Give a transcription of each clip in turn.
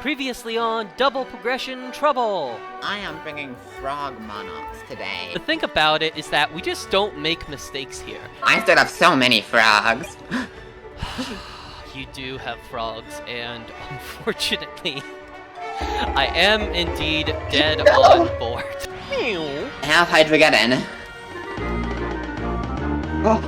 Previously on Double Progression Trouble! I am bringing frog monarchs today. The thing about it is that we just don't make mistakes here. I still have so many frogs. You do have frogs, and unfortunately, I am indeed dead on board. I have Hydrogeddon. Oh,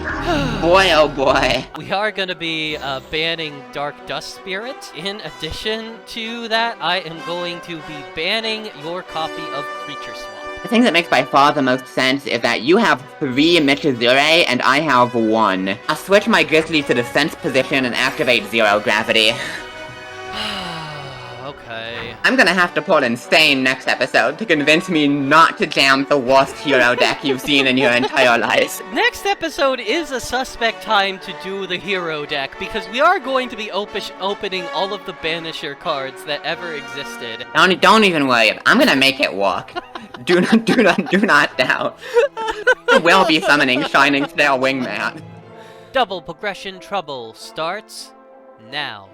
boy, oh boy. We are going to be banning Dark Dust Spirit. In addition to that, I am going to be banning your copy of Creature Swap. The thing that makes by far the most sense is that you have 3 Michizure and I have 1. I'll switch my Grizzly to the Sense position and activate Zero Gravity. Okay. I'm gonna have to pull Insane next episode to convince me not to jam the worst hero deck you've seen in your entire life. Next episode is a suspect time to do the hero deck, because we are going to be opening all of the Banisher cards that ever existed. Don't even worry, I'm gonna make it work. Do not doubt. I will be summoning Shining Snail Wingman. Double Progression Trouble starts now.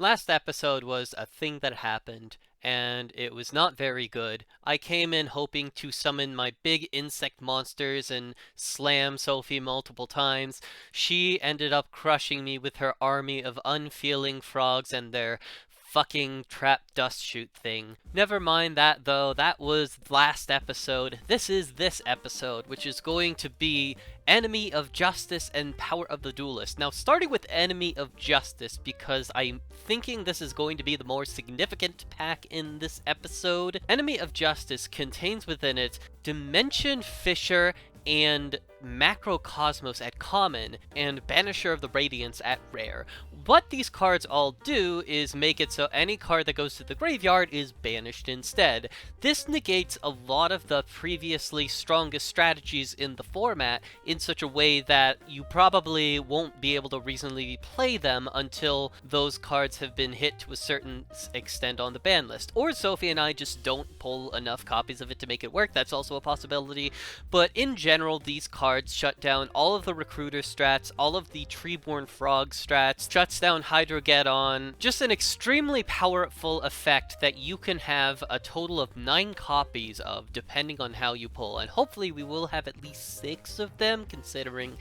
Last episode was a thing that happened, and it was not very good. I came in hoping to summon my big insect monsters and slam Sophie multiple times. She ended up crushing me with her army of unfeeling frogs and their fucking trap dust shoot thing. Never mind that though, that was last episode. This is this episode, which is going to be Enemy of Justice and Power of the Duelist. Now, starting with Enemy of Justice, because I'm thinking this is going to be the more significant pack in this episode. Enemy of Justice contains within it Dimension Fisher and Macrocosmos at common, and Banisher of the Radiance at rare. What these cards all do is make it so any card that goes to the graveyard is banished instead. This negates a lot of the previously strongest strategies in the format in such a way that you probably won't be able to reasonably play them until those cards have been hit to a certain extent on the ban list. Or Sophie and I just don't pull enough copies of it to make it work. That's also a possibility. But in general, these cards shut down all of the Recruiter strats, all of the Treeborn Frog strats, shuts down Hydrogeddon. Just an extremely powerful effect that you can have a total of 9 copies of, depending on how you pull. And hopefully we will have at least 6 of them, considering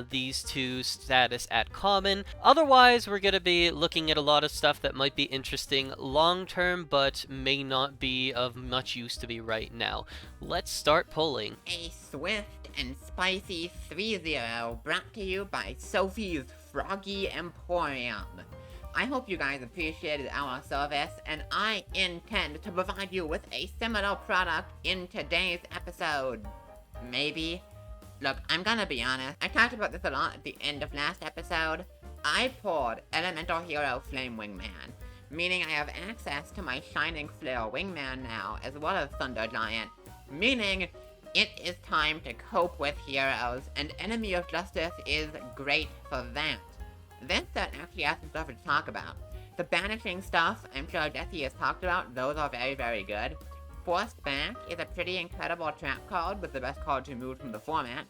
these two status at common. Otherwise, we're going to be looking at a lot of stuff that might be interesting long term, but may not be of much use to me right now. Let's start pulling. A swift and spicy 3-0 brought to you by Sophie's Froggy Emporium. I hope you guys appreciated our service, and I intend to provide you with a similar product in today's episode. Maybe. Look, I'm gonna be honest, I talked about this a lot at the end of last episode. I pulled Elemental Hero Flame Wingman, meaning I have access to my Shining Flare Wingman now, as well as Thunder Giant, meaning it is time to cope with heroes, and Enemy of Justice is great for that. This set actually has some stuff to talk about. The banishing stuff, I'm sure Jesse has talked about, those are very, very good. Forced Back is a pretty incredible trap card with the best cards removed from the format.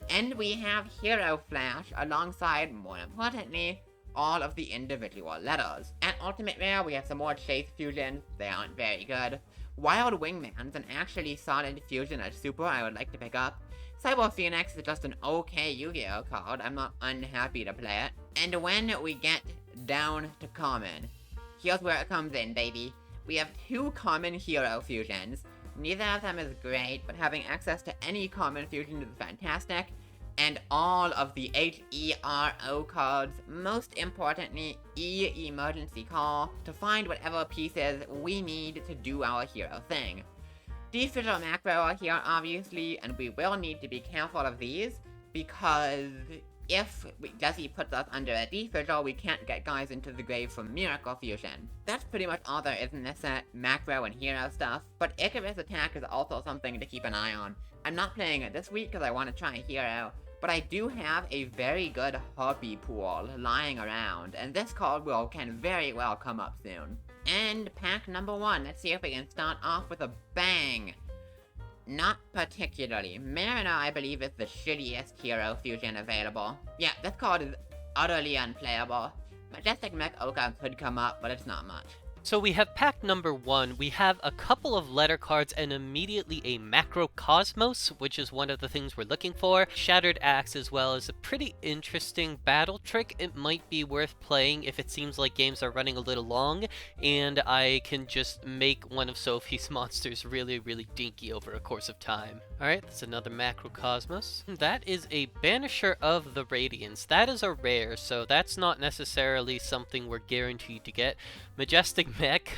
And we have Hero Flash alongside, more importantly, all of the individual letters. At Ultimate Rare, we have some more Chase fusions. They aren't very good. Wild Wingman's an actually solid fusion as super I would like to pick up. Cyber Phoenix is just an okay Yu-Gi-Oh card. I'm not unhappy to play it. And when we get down to common, here's where it comes in, baby. We have 2 common hero fusions. Neither of them is great, but having access to any common fusion is fantastic. And all of the HERO cards, most importantly, Emergency Call, to find whatever pieces we need to do our hero thing. Defisher Macro are here, obviously, and we will need to be careful of these, because if Jesse puts us under a Defisher, we can't get guys into the grave from Miracle Fusion. That's pretty much all there is in this set, macro and hero stuff, but Icarus Attack is also something to keep an eye on. I'm not playing it this week because I want to try hero. but I do have a very good hobby pool lying around, and this card can very well come up soon. And pack number 1, let's see if we can start off with a bang. Not particularly. Mariner, I believe, is the shittiest hero fusion available. Yeah, this card is utterly unplayable. Majestic Mech Oka could come up, but it's not much. So we have pack number 1, we have a couple of letter cards and immediately a Macrocosmos, which is one of the things we're looking for. Shattered Axe as well is a pretty interesting battle trick. It might be worth playing if it seems like games are running a little long, and I can just make one of Sophie's monsters really, really dinky over a course of time. Alright, that's another Macrocosmos. That is a Banisher of the Radiance. That is a rare, so that's not necessarily something we're guaranteed to get. Majestic Mech,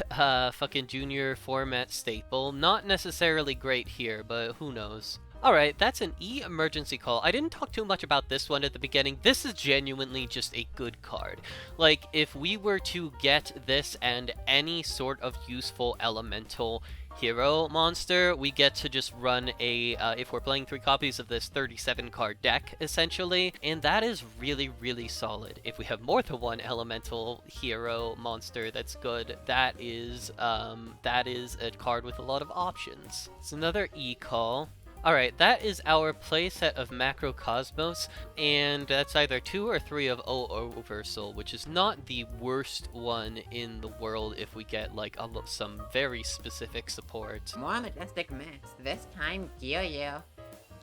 fucking junior format staple. Not necessarily great here, but who knows. Alright, that's an E emergency call. I didn't talk too much about this one at the beginning. This is genuinely just a good card. Like, if we were to get this and any sort of useful elemental hero monster, we get to just run a, if we're playing 3 copies of this, 37 card deck, essentially, and that is really, really solid. If we have more than one elemental hero monster that's good, that is a card with a lot of options. It's another E call. Alright, that is our playset of Macrocosmos, and that's either 2 or 3 of O-Oversoul, which is not the worst one in the world if we get, like, some very specific support. More Majestic Mechs, this time Gyu.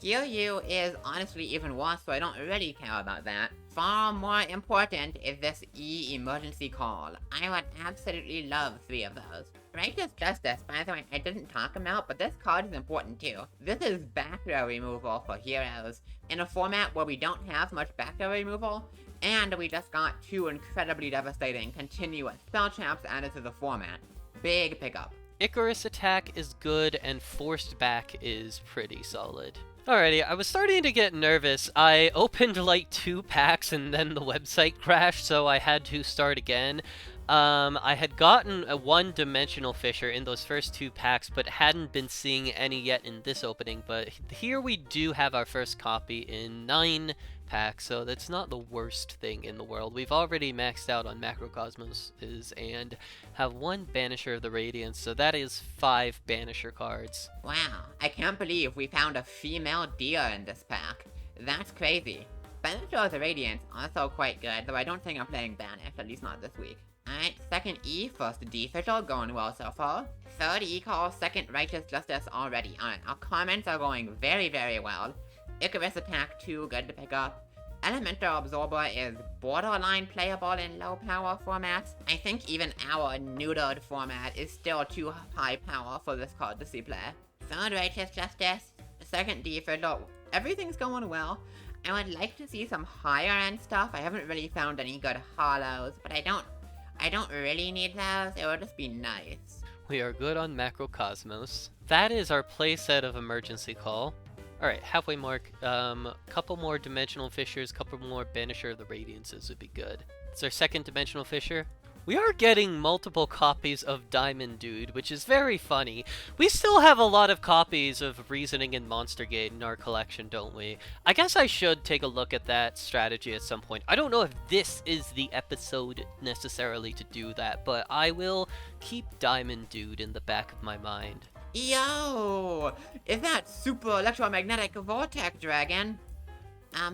Gyu is honestly even worse, so I don't really care about that. Far more important is this E emergency call. I would absolutely love 3 of those. Righteous Justice, by the way, I didn't talk about, but this card is important too. This is back row removal for heroes, in a format where we don't have much back row removal, and we just got 2 incredibly devastating continuous spell traps added to the format. Big pickup. Icarus attack is good, and forced back is pretty solid. Alrighty, I was starting to get nervous. I opened like 2 packs and then the website crashed, so I had to start again. I had gotten a 1-dimensional Fisher in those first 2 packs, but hadn't been seeing any yet in this opening, but here we do have our first copy in 9 packs, so that's not the worst thing in the world. We've already maxed out on Macrocosmoses and have 1 Banisher of the Radiance, so that is 5 Banisher cards. Wow, I can't believe we found a female deer in this pack. That's crazy. Banisher of the Radiance also quite good, though I don't think I'm playing Banished, at least not this week. Alright, second E, first D official, going well so far. Third E call, second Righteous Justice already. Alright, our comments are going very, very well. Icarus attack 2, good to pick up. Elemental Absorber is borderline playable in low power formats. I think even our neutered format is still too high power for this card to see play. Third Righteous Justice, second D official, everything's going well. I would like to see some higher end stuff. I haven't really found any good hollows, but I don't really need those. It would just be nice. We are good on Macrocosmos. That is our playset of Emergency Call. Alright, halfway mark. Couple more Dimensional Fissures, couple more Banisher of the Radiances would be good. It's our second Dimensional Fissure. We are getting multiple copies of Diamond Dude, which is very funny. We still have a lot of copies of Reasoning and Monster Gate in our collection, don't we? I guess I should take a look at that strategy at some point. I don't know if this is the episode necessarily to do that, but I will keep Diamond Dude in the back of my mind. Yo! Is that Super Electromagnetic Vortex Dragon?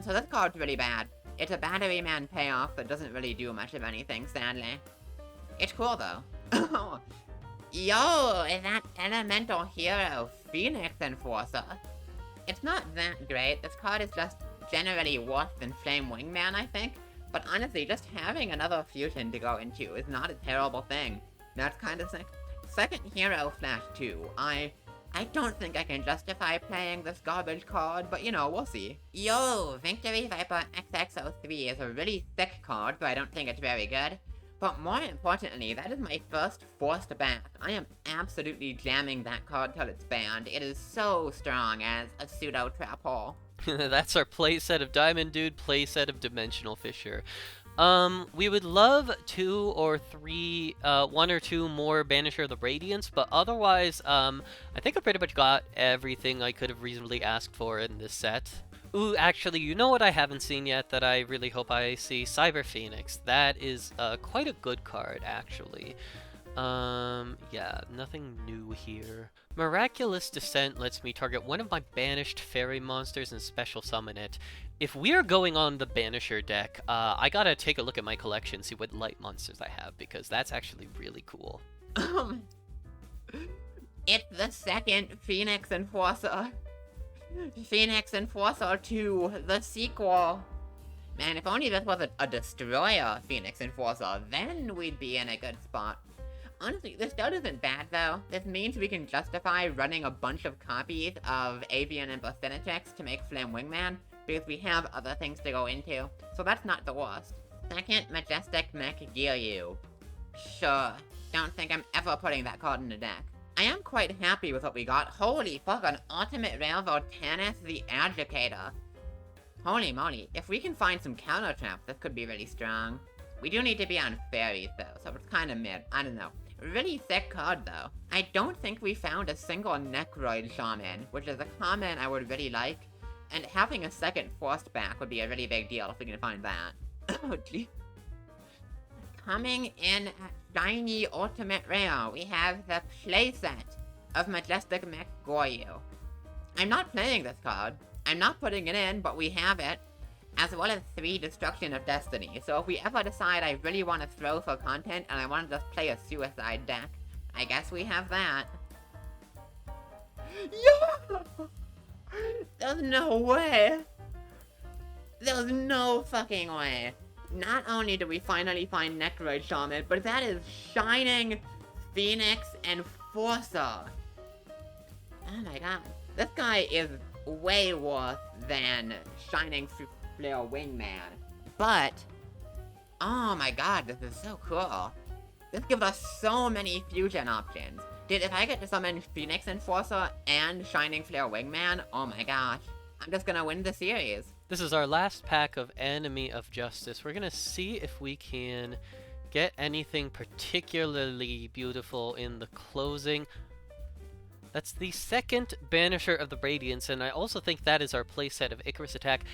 So this card's really bad. It's a Battery Man payoff that doesn't really do much of anything, sadly. It's cool, though. Yo, is that Elemental Hero Phoenix Enforcer? It's not that great. This card is just generally worse than Flame Wingman, I think. But honestly, just having another fusion to go into is not a terrible thing. That's kind of sick. Second Hero Flash 2. I don't think I can justify playing this garbage card, but you know, we'll see. Yo, Victory Viper XX03 is a really thick card, but I don't think it's very good. But more importantly, that is my first forced back. I am absolutely jamming that card till it's banned. It is so strong as a pseudo trap hole. That's our playset of Diamond Dude, playset of Dimensional Fissure. We would love 2 or 3, 1 or 2 more Banisher of the Radiance, but otherwise, I think I pretty much got everything I could have reasonably asked for in this set. Ooh, actually, you know what I haven't seen yet that I really hope I see? Cyber Phoenix. That is quite a good card, actually. Yeah, nothing new here. Miraculous Descent lets me target one of my banished fairy monsters and special summon it. If we're going on the Banisher deck, I gotta take a look at my collection, see what light monsters I have, because that's actually really cool. It's the second Phoenix Enforcer. Phoenix Enforcer 2, the sequel. Man, if only this was a Destroyer Phoenix Enforcer, then we'd be in a good spot. Honestly, this build isn't bad though. This means we can justify running a bunch of copies of Avian and Basilitrix to make Flame Wingman, because we have other things to go into, so that's not the worst. Second Majestic Mech Giryu. Sure, don't think I'm ever putting that card in the deck. I am quite happy with what we got. Holy fuck, an ultimate rare Voltanis the Educator. Holy moly, if we can find some counter traps, this could be really strong. We do need to be on fairies though, so it's kinda mid, I don't know. Really thick card though. I don't think we found a single Necroid Shaman, which is a common I would really like, and having a second Forced back would be a really big deal if we can find that. Oh gee. Coming in at Shiny Ultimate Rare, we have the playset of Majestic Mech Goryu. I'm not playing this card. I'm not putting it in, but we have it, as well as 3 Destruction of Destiny. So if we ever decide I really want to throw for content and I want to just play a suicide deck, I guess we have that. Yeah! There's no way! There's no fucking way! Not only do we finally find Necroid Shaman, but that is Shining Phoenix Enforcer. Oh my god. This guy is way worse than Shining Flare Wingman. But, oh my god, this is so cool. This gives us so many fusion options. Dude, if I get to summon Phoenix Enforcer and Shining Flare Wingman, oh my gosh. I'm just gonna win the series. This is our last pack of Enemy of Justice. We're gonna see if we can get anything particularly beautiful in the closing. That's the second Banisher of the Radiance, and I also think that is our playset of Icarus Attack.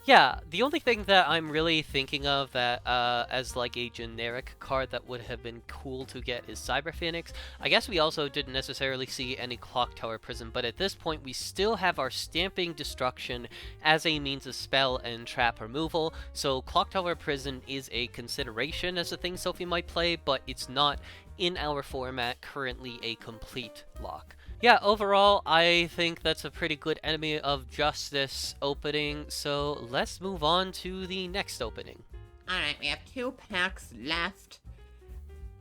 Yeah, the only thing that I'm really thinking of that as like a generic card that would have been cool to get is Cyber Phoenix. I guess we also didn't necessarily see any Clock Tower Prison, but at this point we still have our Stamping Destruction as a means of spell and trap removal, so Clock Tower Prison is a consideration as a thing Sophie might play, but it's not in our format currently a complete lock. Yeah, overall, I think that's a pretty good Enemy of Justice opening, so let's move on to the next opening. Alright, we have 2 packs left.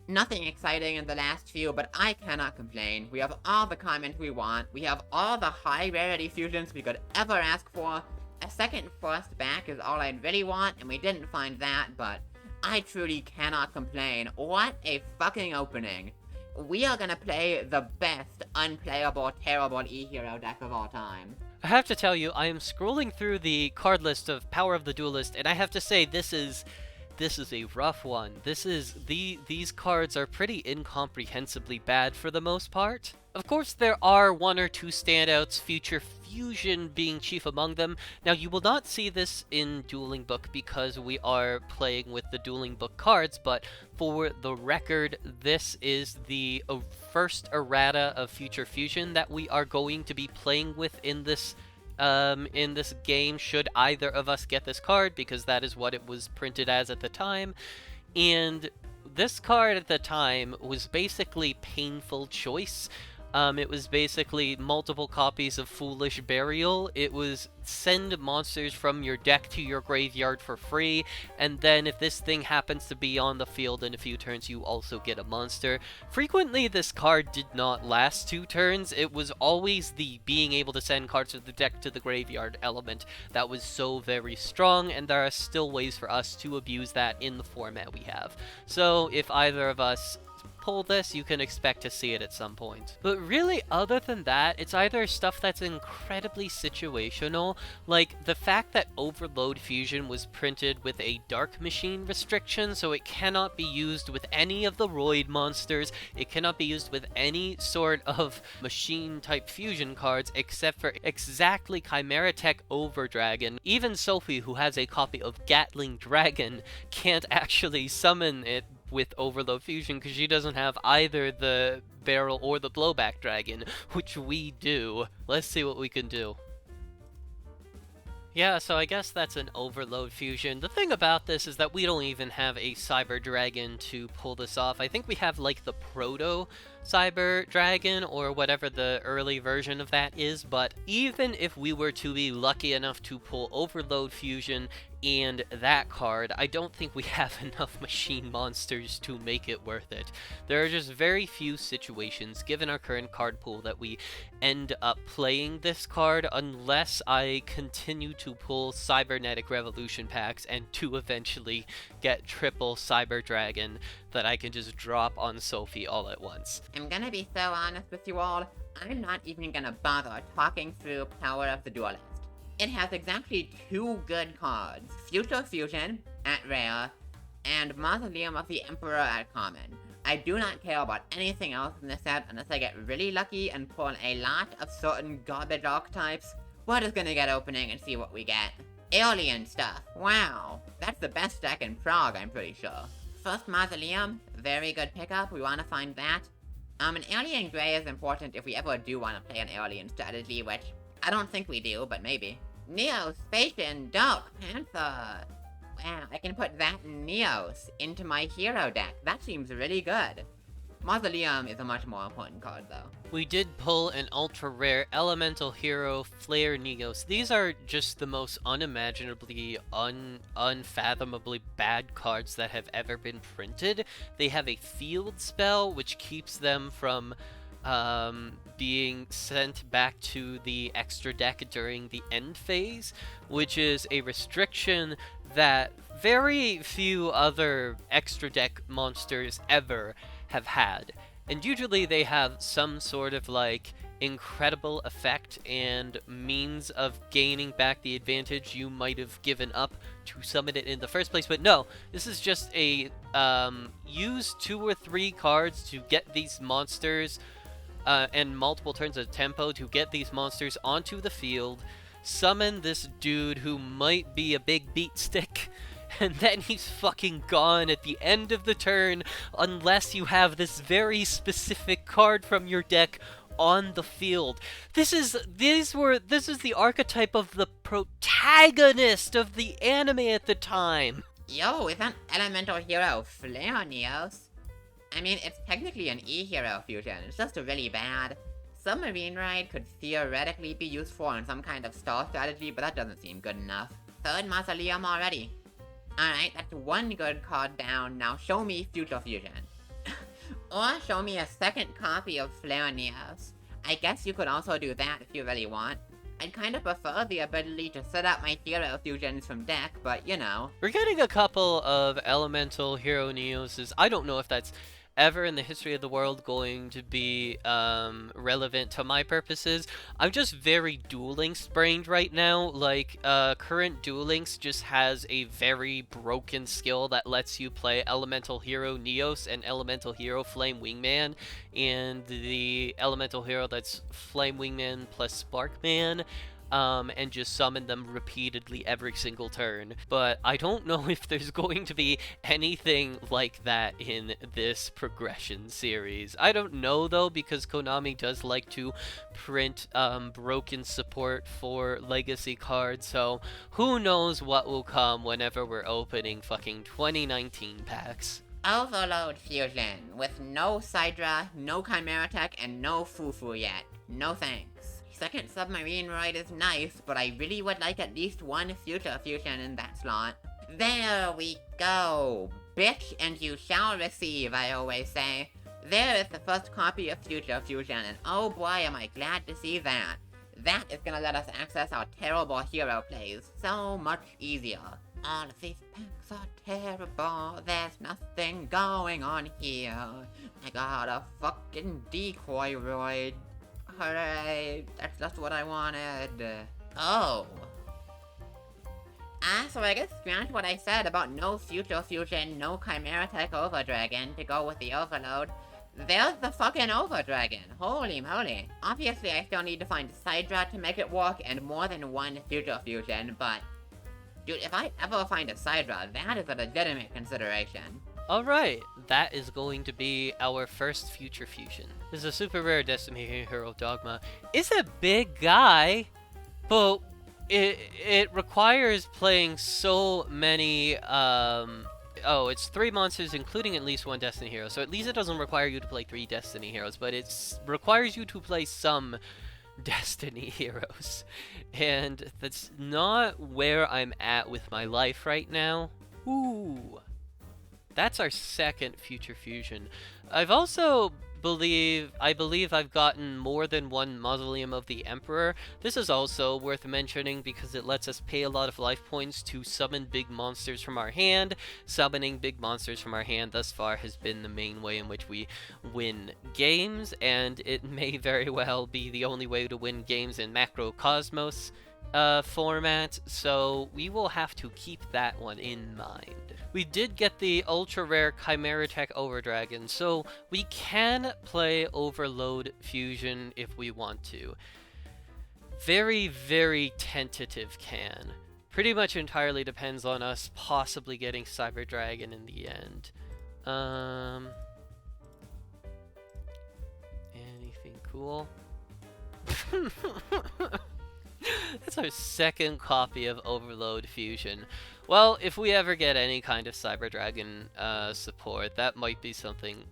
Nothing exciting in the last few, but I cannot complain. We have all the comments we want. We have all the high rarity fusions we could ever ask for. A second Forced back is all I'd really want, and we didn't find that, but I truly cannot complain. What a fucking opening. We are gonna play the best unplayable, terrible E-Hero deck of all time. I have to tell you, I am scrolling through the card list of Power of the Duelist, and I have to say this is a rough one. These cards are pretty incomprehensibly bad for the most part. Of course, there are 1 or 2 standouts, Future Fusion being chief among them. Now, you will not see this in Dueling Book because we are playing with the Dueling Book cards, but for the record, this is the first errata of Future Fusion that we are going to be playing with in this game, should either of us get this card, because that is what it was printed as at the time. And this card at the time was basically Painful Choice. It was basically multiple copies of Foolish Burial. It was send monsters from your deck to your graveyard for free, and then if this thing happens to be on the field in a few turns, you also get a monster. Frequently, this card did not last 2 turns. It was always the being able to send cards from the deck to the graveyard element that was so very strong, and there are still ways for us to abuse that in the format we have. So if either of us pull this, you can expect to see it at some point. But really, other than that, it's either stuff that's incredibly situational, like the fact that Overload Fusion was printed with a Dark Machine restriction, so it cannot be used with any of the Roid monsters, it cannot be used with any sort of machine-type fusion cards except for exactly Chimera Tech Overdragon. Even Sophie, who has a copy of Gatling Dragon, can't actually summon it with Overload Fusion because she doesn't have either the Barrel or the Blowback Dragon, which we do. Let's see what we can do. Yeah, so I guess that's an Overload Fusion. The thing about this is that we don't even have a Cyber Dragon to pull this off. I think we have like the Proto Cyber Dragon or whatever the early version of that is, but even if we were to be lucky enough to pull Overload Fusion and that card, I don't think we have enough machine monsters to make it worth it. There are just very few situations, given our current card pool, that we end up playing this card unless I continue to pull Cybernetic Revolution packs and to eventually get triple Cyber Dragon that I can just drop on Sophie all at once. I'm gonna be so honest with you all, I'm not even gonna bother talking through Power of the Duelist. It has exactly two good cards, Future Fusion at rare, and Mausoleum of the Emperor at common. I do not care about anything else in this set unless I get really lucky and pull a lot of certain garbage archetypes. We're just gonna get opening and see what we get. Alien stuff, wow, that's the best deck in Prague, I'm pretty sure. First Mausoleum, very good pickup, we wanna find that. An Alien Grey is important if we ever do wanna play an Alien strategy, which I don't think we do, but maybe. Neo-Spacian Dark Panther. Wow, I can put that Neos into my hero deck. That seems really good. Mausoleum is a much more important card, though. We did pull an ultra rare Elemental Hero Flare Neos. These are just the most unimaginably, unfathomably bad cards that have ever been printed. They have a field spell, which keeps them from being sent back to the extra deck during the end phase, which is a restriction that very few other extra deck monsters ever have had. And usually they have some sort of like incredible effect and means of gaining back the advantage you might have given up to summon it in the first place. But no, this is just a use 2 or 3 cards to get these monsters and multiple turns of tempo to get these monsters onto the field, summon this dude who might be a big beat stick, and then he's fucking gone at the end of the turn unless you have this very specific card from your deck on the field. This is the archetype of the protagonist of the anime at the time. Yo, is that Elemental Hero Flare Neos? I mean, it's technically an E-Hero fusion, it's just really bad. Submarine Ride could theoretically be useful in some kind of stall strategy, but that doesn't seem good enough. Third Mausoleum already. Alright, that's one good card down, now show me Future Fusion. Or show me a second copy of Flare Neos. I guess you could also do that if you really want. I'd kind of prefer the ability to set up my hero fusions from deck, but you know. We're getting a couple of Elemental Hero Neoses. I don't know if that's ever in the history of the world going to be relevant to my purposes. I'm just very Duel Links brained right now. Like, current Duel Links just has a very broken skill that lets you play Elemental Hero Neos and Elemental Hero Flame Wingman, and the Elemental Hero that's Flame Wingman plus Sparkman, and just summon them repeatedly every single turn. But I don't know if there's going to be anything like that in this progression series. I don't know though, because Konami does like to print broken support for legacy cards, so who knows what will come whenever we're opening fucking 2019 packs. Overload Fusion, with no Sidra, no Chimera Tech, and no Fufu yet. No thanks. Second Submarine Ride is nice, but I really would like at least one Future Fusion in that slot. There we go! Bitch, and you shall receive, I always say. There is the first copy of Future Fusion, and oh boy am I glad to see that. That is gonna let us access our terrible hero plays so much easier. All of these packs are terrible. There's nothing going on here. I got a fucking decoy roid. Hooray, that's just what I wanted. Oh. So I guess grant what I said about no Future Fusion, no Chimera Tech Overdragon to go with the Overload. There's the fucking Overdragon. Holy moly. Obviously, I still need to find Sidra to make it work and more than one Future Fusion, but dude, if I ever find a Sidra, that is a legitimate consideration. Alright, that is going to be our first Future Fusion. This is a super rare Destiny Hero Dogma. It's a big guy, but it requires playing so many, it's 3 monsters including at least 1 Destiny Hero, so at least it doesn't require you to play 3 Destiny Heroes, but it requires you to play some Destiny Heroes. And that's not where I'm at with my life right now. Ooh. That's our second Future Fusion. I've also I believe I've gotten more than 1 Mausoleum of the Emperor. This is also worth mentioning because it lets us pay a lot of life points to summon big monsters from our hand. Summoning big monsters from our hand thus far has been the main way in which we win games, and it may very well be the only way to win games in Macrocosmos format, so we will have to keep that one in mind. We did get the ultra rare Chimera Tech Overdragon, so we can play Overload Fusion if we want to. Very, very tentative can. Pretty much entirely depends on us possibly getting Cyber Dragon in the end. Anything cool? That's our second copy of Overload Fusion. Well, if we ever get any kind of Cyber Dragon support, that might be something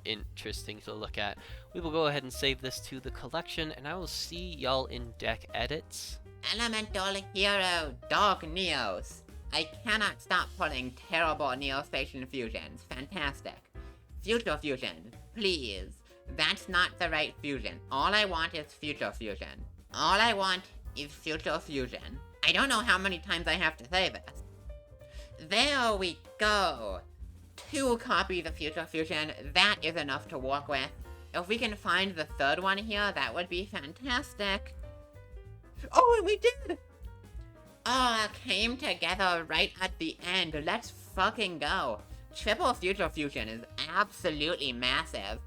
interesting to look at. We will go ahead and save this to the collection, and I will see y'all in deck edits. Elemental Hero Dog Neos. I cannot stop pulling terrible Neospatial fusions. Fantastic. Future Fusion, please. That's not the right fusion. All I want is Future Fusion. All I want is Future Fusion. I don't know how many times I have to say this. There we go. 2 copies of Future Fusion, that is enough to work with. If we can find the 3rd one here, that would be fantastic. Oh, and we did! Came together right at the end. Let's fucking go. Triple Future Fusion is absolutely massive.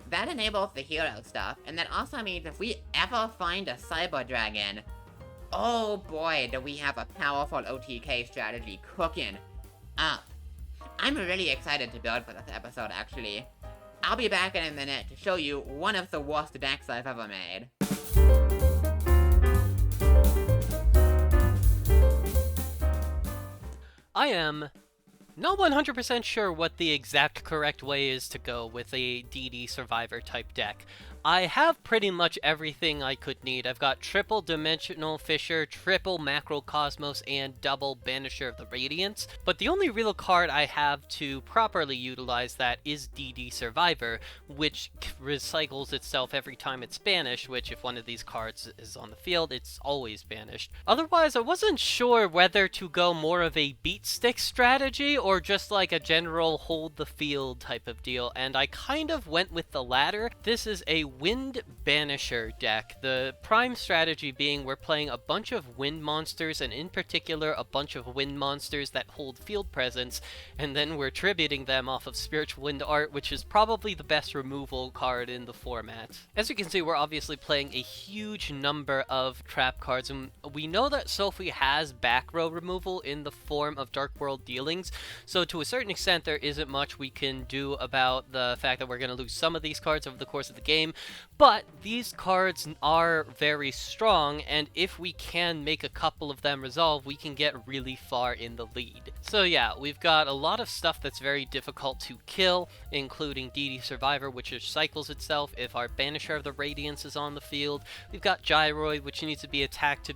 That enables the hero stuff, and that also means if we ever find a Cyber Dragon, oh boy, do we have a powerful OTK strategy cooking up. I'm really excited to build for this episode, actually. I'll be back in a minute to show you one of the worst decks I've ever made. I am not 100% sure what the exact correct way is to go with a DD Survivor type deck. I have pretty much everything I could need. I've got triple Dimensional Fissure, triple Macrocosmos, and double Banisher of the Radiance, but the only real card I have to properly utilize that is DD Survivor, which recycles itself every time it's banished, which if one of these cards is on the field, it's always banished. Otherwise, I wasn't sure whether to go more of a beat stick strategy or just like a general hold the field type of deal, and I kind of went with the latter. This is a Wind Banisher deck, the prime strategy being we're playing a bunch of wind monsters, and in particular a bunch of wind monsters that hold field presence, and then we're tributing them off of Spiritual Wind Art, which is probably the best removal card in the format. As you can see, we're obviously playing a huge number of trap cards, and we know that Sophie has back row removal in the form of Dark World Dealings, so to a certain extent there isn't much we can do about the fact that we're going to lose some of these cards over the course of the game. But these cards are very strong, and if we can make a couple of them resolve, we can get really far in the lead. So yeah, we've got a lot of stuff that's very difficult to kill, including DD Survivor, which recycles itself if our Banisher of the Radiance is on the field. We've got Gyroid, which needs to be attacked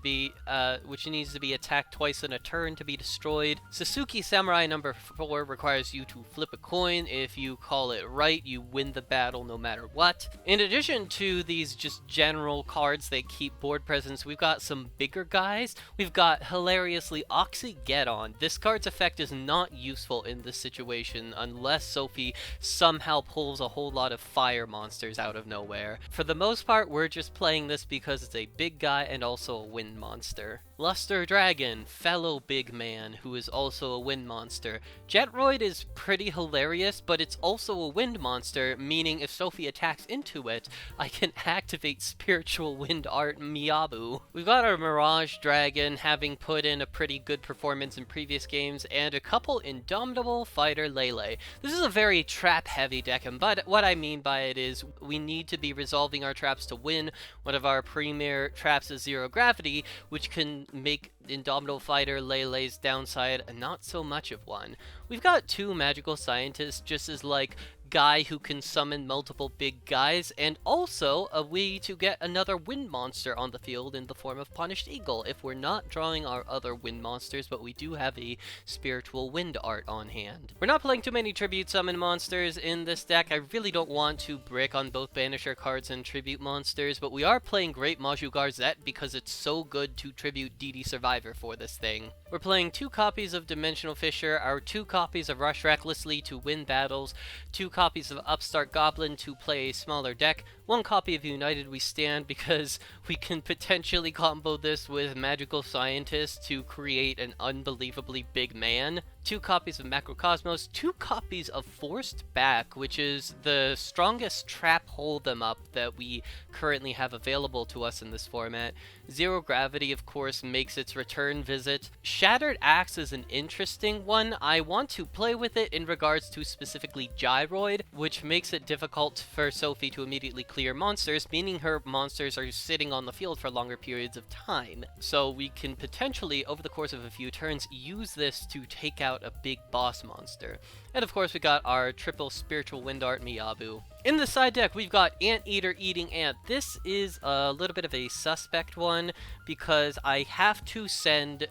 twice in a turn to be destroyed. Sasuke Samurai number 4 requires you to flip a coin. If you call it right, you win the battle no matter what. In addition addition to these just general cards that keep board presence, we've got some bigger guys. We've got hilariously Oxygeddon. This card's effect is not useful in this situation unless Sophie somehow pulls a whole lot of fire monsters out of nowhere. For the most part, we're just playing this because it's a big guy and also a wind monster. Luster Dragon, fellow big man, who is also a wind monster. Jetroid is pretty hilarious, but it's also a wind monster, meaning if Sophie attacks into it, I can activate Spiritual Wind Art Miyabu. We've got our Mirage Dragon, having put in a pretty good performance in previous games, and a couple Indomitable Fighter Lele. This is a very trap-heavy deck, but what I mean by it is we need to be resolving our traps to win. One of our premier traps is Zero Gravity, which can make Indomitable Fighter Lele's downside not so much of one. We've got two Magical Scientists just as like guy who can summon multiple big guys, and also a way to get another wind monster on the field in the form of Punished Eagle if we're not drawing our other wind monsters, but we do have a Spiritual Wind Art on hand. We're not playing too many Tribute Summon monsters in this deck. I really don't want to brick on both Banisher cards and Tribute monsters, but we are playing Great Maju Garzette because it's so good to Tribute DD Survivor for this thing. We're playing 2 copies of Dimensional Fisher, our 2 copies of Rush Recklessly to win battles, 2 copies of Upstart Goblin to play a smaller deck, 1 copy of United We Stand because we can potentially combo this with Magical Scientist to create an unbelievably big man, 2 copies of Macrocosmos, 2 copies of Forced Back, which is the strongest trap hold 'em up that we currently have available to us in this format. Zero Gravity, of course, makes its return visit. Shattered Axe is an interesting one. I want to play with it in regards to specifically Gyroid, which makes it difficult for Sophie to immediately clear monsters, meaning her monsters are sitting on the field for longer periods of time. So we can potentially, over the course of a few turns, use this to take out a big boss monster. And of course we got our triple Spiritual Wind Art Miyabu. In the side deck, we've got Anteater Eating Ant. This is a little bit of a suspect one because I have to send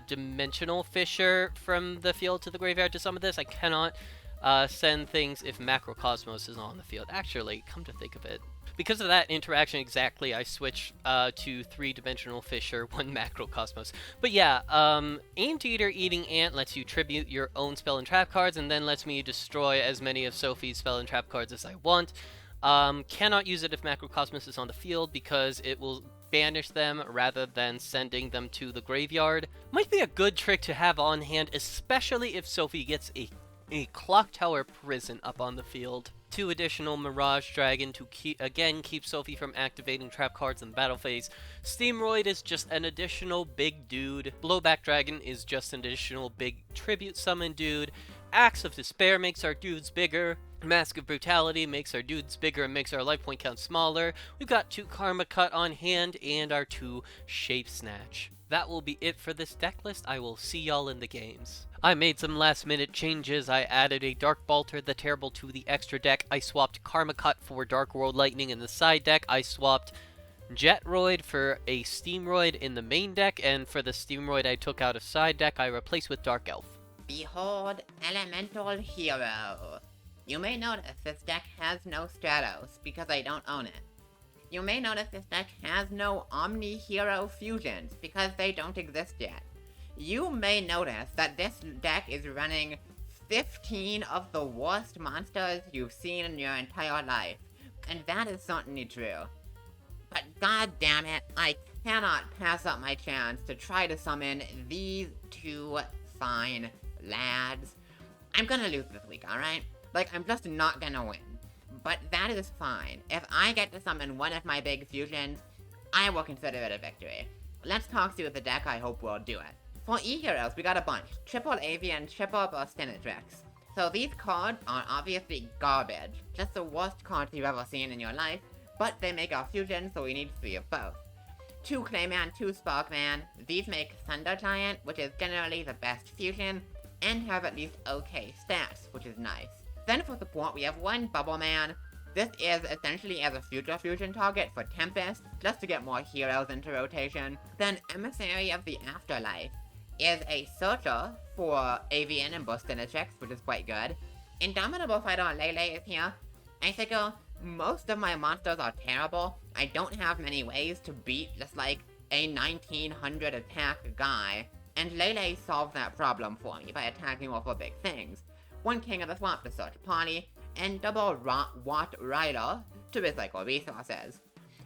Dimensional Fisher from the field to the graveyard to summon this. I cannot send things if Macrocosmos is on the field. Actually, come to think of it, because of that interaction exactly, I switched to 3-Dimensional Fisher, 1 Macrocosmos. But yeah, Anteater Eating Ant lets you tribute your own spell and trap cards, and then lets me destroy as many of Sophie's spell and trap cards as I want. Cannot use it if Macrocosmos is on the field because it will banish them rather than sending them to the graveyard. Might be a good trick to have on hand, especially if Sophie gets a Clock Tower Prison up on the field. 2 additional Mirage Dragon to keep Sophie from activating trap cards in the battle phase. Steamroid is just an additional big dude. Blowback Dragon is just an additional big tribute summon dude. Axe of Despair makes our dudes bigger. Mask of Brutality makes our dudes bigger and makes our life point count smaller. We've got 2 Karma Cut on hand and our 2 Shape Snatch. That will be it for this deck list. I will see y'all in the games. I made some last minute changes. I added a Dark Bolter the Terrible to the extra deck. I swapped Karma Cut for Dark World Lightning in the side deck. I swapped Jetroid for a Steamroid in the main deck, and for the Steamroid I took out of side deck, I replaced with Dark Elf. Behold, Elemental Hero. You may notice this deck has no Stratos, because I don't own it. You may notice this deck has no Omni-Hero Fusions, because they don't exist yet. You may notice that this deck is running 15 of the worst monsters you've seen in your entire life, and that is certainly true. But god damn it, I cannot pass up my chance to try to summon these 2 fine lads. I'm gonna lose this week, alright? Like, I'm just not gonna win. But that is fine. If I get to summon one of my big fusions, I will consider it a victory. Let's talk through the deck. I hope we'll do it. For E-Heroes, we got a bunch. Triple Avian, Triple Burstinatrix. So these cards are obviously garbage. Just the worst cards you've ever seen in your life, but they make our fusion, so we need 3 of both. 2 Clayman, 2 Sparkman. These make Thunder Giant, which is generally the best fusion, and have at least okay stats, which is nice. Then for support, we have 1 Bubble Man. This is essentially as a future fusion target for Tempest, just to get more heroes into rotation. Then Emissary of the Afterlife is a searcher for Avian and Burstinatrix, which is quite good. Indomitable Fighter Lele is here. I figure most of my monsters are terrible. I don't have many ways to beat just like a 1900 attack guy, and Lele solved that problem for me by attacking all for big things. One King of the Swamp to search party, and double Watt Rider to recycle resources.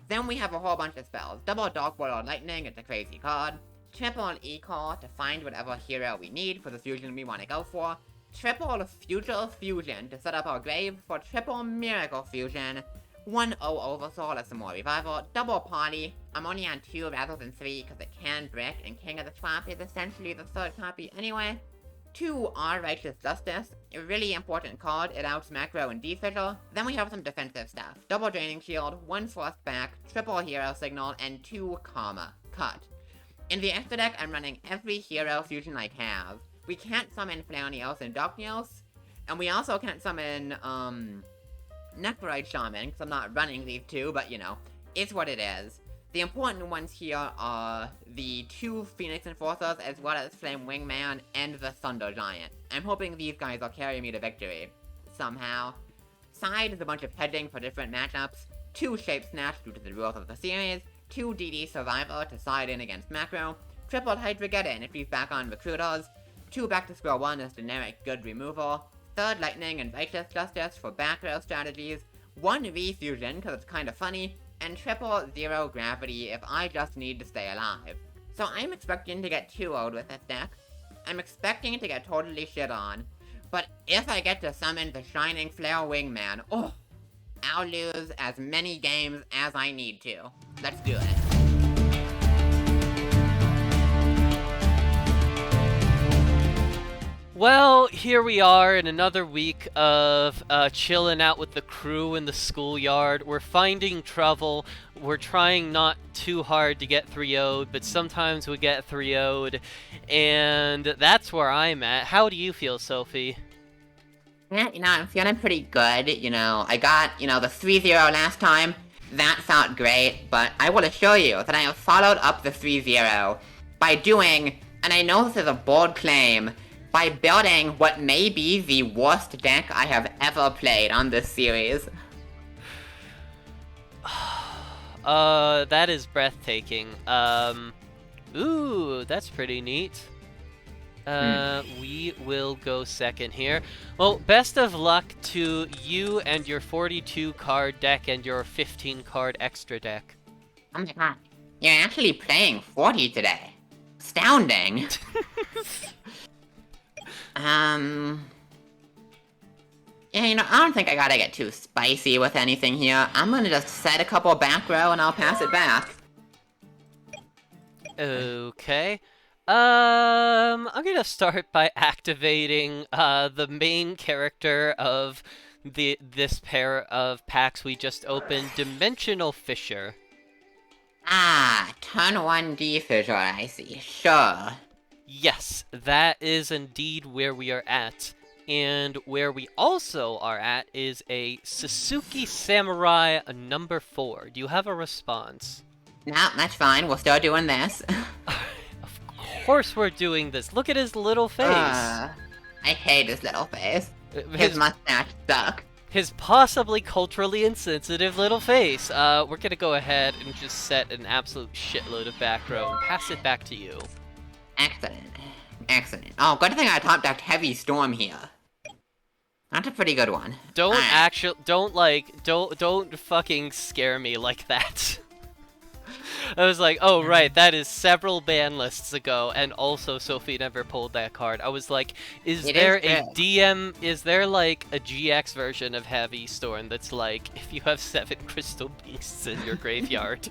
Then we have a whole bunch of spells. Double Dark World Lightning, it's a crazy card. Triple E-Call to find whatever hero we need for the fusion we want to go for. Triple Future Fusion to set up our grave for triple Miracle Fusion. 1-0 Oversoul as some more revival. Double Party. I'm only on 2 rather than 3 because it can brick, and King of the Swamp is essentially the third copy anyway. 2 Our Righteous Justice. A really important card, it outs Macro and D-Fissure. Then we have some defensive stuff. Double Draining Shield, 1 Frost Back, triple Hero Signal, and 2 Karma. Cut. In the extra deck, I'm running every hero fusion I have. We can't summon Flareonios and Darkneos, and we also can't summon, Necroid Shaman, because I'm not running these two, but you know, it's what it is. The important ones here are the 2 Phoenix Enforcers, as well as Flame Wingman and the Thunder Giant. I'm hoping these guys will carry me to victory, somehow. Side is a bunch of hedging for different matchups, 2 Shape Snatch due to the rules of the series, 2 DD Survivor to side in against Macro, triple Hydrogeddon if he's back on Recruiters, 2 Back to Square 1 as generic good removal, 3rd Lightning and Righteous Justice for back row strategies, 1 Refusion because it's kinda funny, and triple Zero Gravity if I just need to stay alive. So I'm expecting to get 2-0'd with this deck. I'm expecting to get totally shit on, but if I get to summon the Shining Flare Wingman, oh, I'll lose as many games as I need to. Let's do it. Well, here we are in another week of chilling out with the crew in the schoolyard. We're finding trouble. We're trying not too hard to get 3-0'd, but sometimes we get 3-0'd, and that's where I'm at. How do you feel, Sophie? Yeah, I'm feeling pretty good. I got, the 3-0 last time. That felt great, but I will assure you that I have followed up the 3-0 by doing, and I know this is a bold claim, by building what may be the worst deck I have ever played on this series. That is breathtaking. Ooh, that's pretty neat. We will go second here. Well, best of luck to you and your 42 card deck and your 15 card extra deck. Oh my god, you're actually playing 40 today. Astounding. Yeah, I don't think I gotta get too spicy with anything here. I'm gonna just set a couple back row and I'll pass it back. Okay. I'm gonna start by activating the main character of this pair of packs we just opened, Dimensional Fissure. Ah, turn 1 D-Fissure, I see. Sure. Yes, that is indeed where we are at. And where we also are at is a Suzuki Samurai number 4. Do you have a response? No, that's fine. We'll start doing this. Of course we're doing this. Look at his little face. I hate his little face. His mustache sucks. His possibly culturally insensitive little face. We're gonna go ahead and just set an absolute shitload of back row and pass it back to you. Excellent. Excellent. Oh, good thing I top decked Heavy Storm here. That's a pretty good one. Don't fucking scare me like that. I was like, oh right, that is several ban lists ago, and also Sophie never pulled that card. I was like, is there a GX version of Heavy Storm that's like, if you have 7 Crystal Beasts in your graveyard?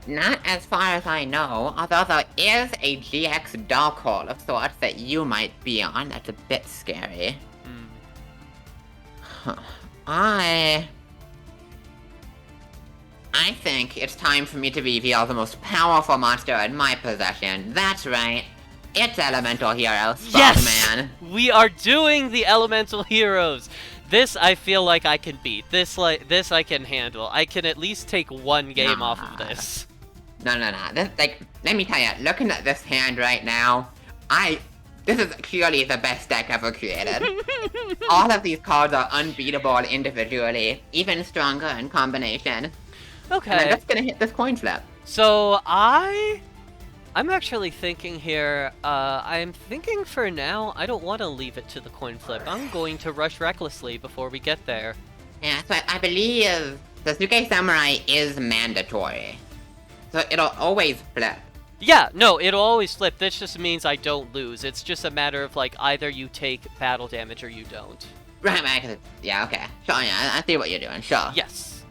Not as far as I know, although there is a GX Dark Hole of sorts that you might be on. That's a bit scary. Huh. I think it's time for me to reveal the most powerful monster in my possession. That's right. It's Elemental Hero, Frogman. Yes! We are doing the Elemental Heroes! This I feel like I can beat. This I can handle. I can at least take one game off of this. No. This, let me tell you, looking at this hand right now, This is clearly the best deck ever created. All of these cards are unbeatable individually, even stronger in combination. Okay. And I'm just gonna hit this coin flip. So I'm actually thinking here, I'm thinking for now, I don't want to leave it to the coin flip. I'm going to rush recklessly before we get there. Yeah, so I believe Sasuke Samurai is mandatory. So it'll always flip. Yeah, no, it'll always flip. This just means I don't lose. It's just a matter of, like, either you take battle damage or you don't. Right, yeah, okay. Sure, yeah, I see what you're doing, sure. Yes.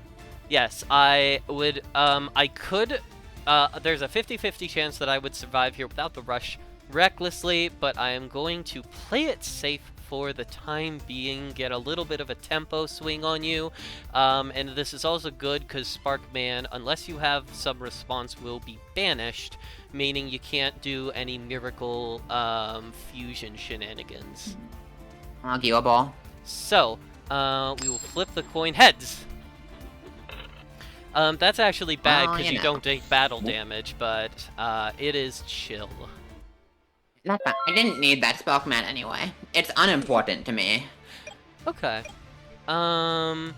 Yes, I would, I could, there's a 50-50 chance that I would survive here without the rush recklessly, but I am going to play it safe for the time being, get a little bit of a tempo swing on you, and this is also good because Sparkman, unless you have some response, will be banished, meaning you can't do any miracle fusion shenanigans. Arguable. So, we will flip the coin heads. That's actually bad because you don't take battle damage, but it is chill. Not bad. I didn't need that Sparkman anyway. It's unimportant to me. Okay. Well,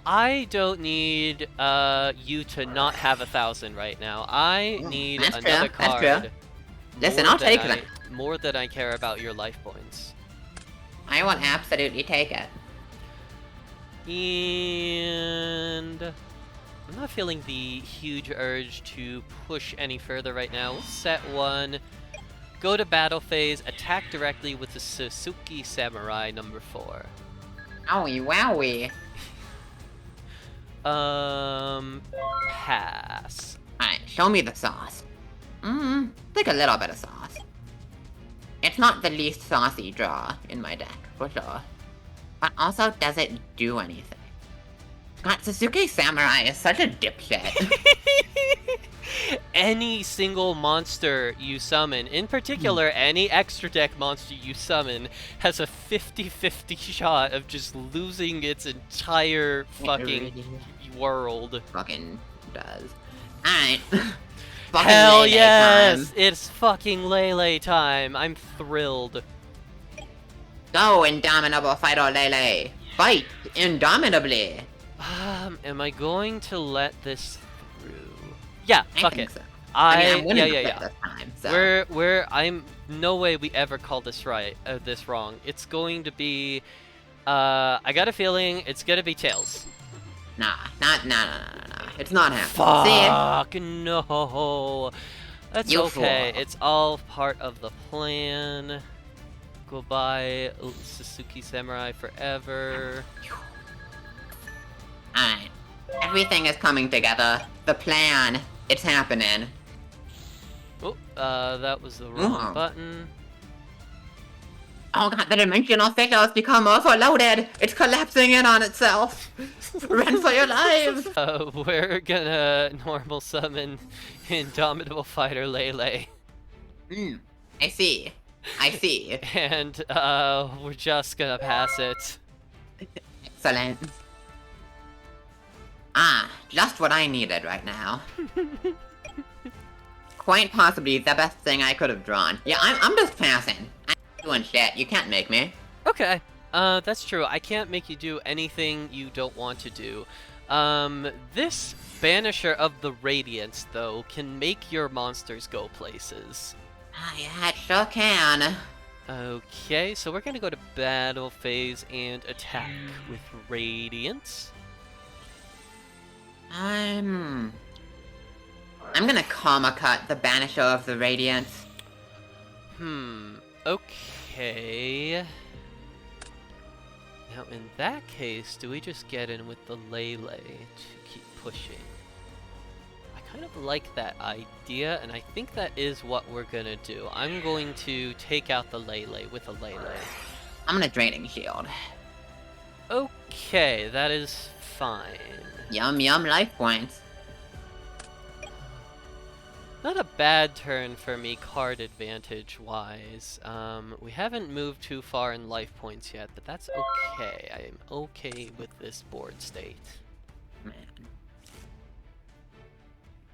I don't need you to not have 1,000 right now. I need another card. That's true. Listen, I'll take that. More than I care about your life points. I will absolutely take it. And I'm not feeling the huge urge to push any further right now. We'll set one. Go to battle phase, attack directly with the Sasuke Samurai number 4. Owie wowie. Pass. Alright, show me the sauce. Like a little bit of sauce. It's not the least saucy draw in my deck, for sure. But also, does it do anything? God, Sasuke Samurai is such a dipshit. Any single monster you summon, in particular any extra deck monster you summon, has a 50-50 shot of just losing its entire fucking world. Fucking does. Alright. Hell Lele yes! time. It's fucking Lele time. I'm thrilled. Go, indomitable fighter Lele. Fight indomitably. Am I going to let this through? Yeah, fuck it. So. I'm winning yeah. this time, so. I'm no way we ever call this right, this wrong. It's going to be, I got a feeling it's gonna be Tails. Nah. It's not happening. Fuck no. That's You okay. fool. It's all part of the plan. Goodbye, Sasuke Samurai forever. Alright. Everything is coming together. The plan. It's happening. Oh, that was the wrong button. Oh god, the dimensional figure has become overloaded! It's collapsing in on itself! Run for your lives! We're gonna normal summon Indomitable Fighter Lele. I see. And, we're just gonna pass it. Excellent. Ah, just what I needed right now. Quite possibly the best thing I could have drawn. Yeah, I'm just passing. I'm doing shit. You can't make me. Okay. That's true. I can't make you do anything you don't want to do. This Banisher of the Radiance, though, can make your monsters go places. Ah, yeah, it sure can. Okay, so we're gonna go to battle phase and attack with Radiance. I'm gonna Karma Cut the Banisher of the Radiance. Okay. Now, in that case, do we just get in with the Lele to keep pushing? I kind of like that idea, and I think that is what we're gonna do. I'm going to take out the Lele with a Lele. I'm gonna Draining Shield. Okay, that is fine. Yum life points. Not a bad turn for me card advantage wise. We haven't moved too far in life points yet, but that's okay. I am okay with this board state. Man.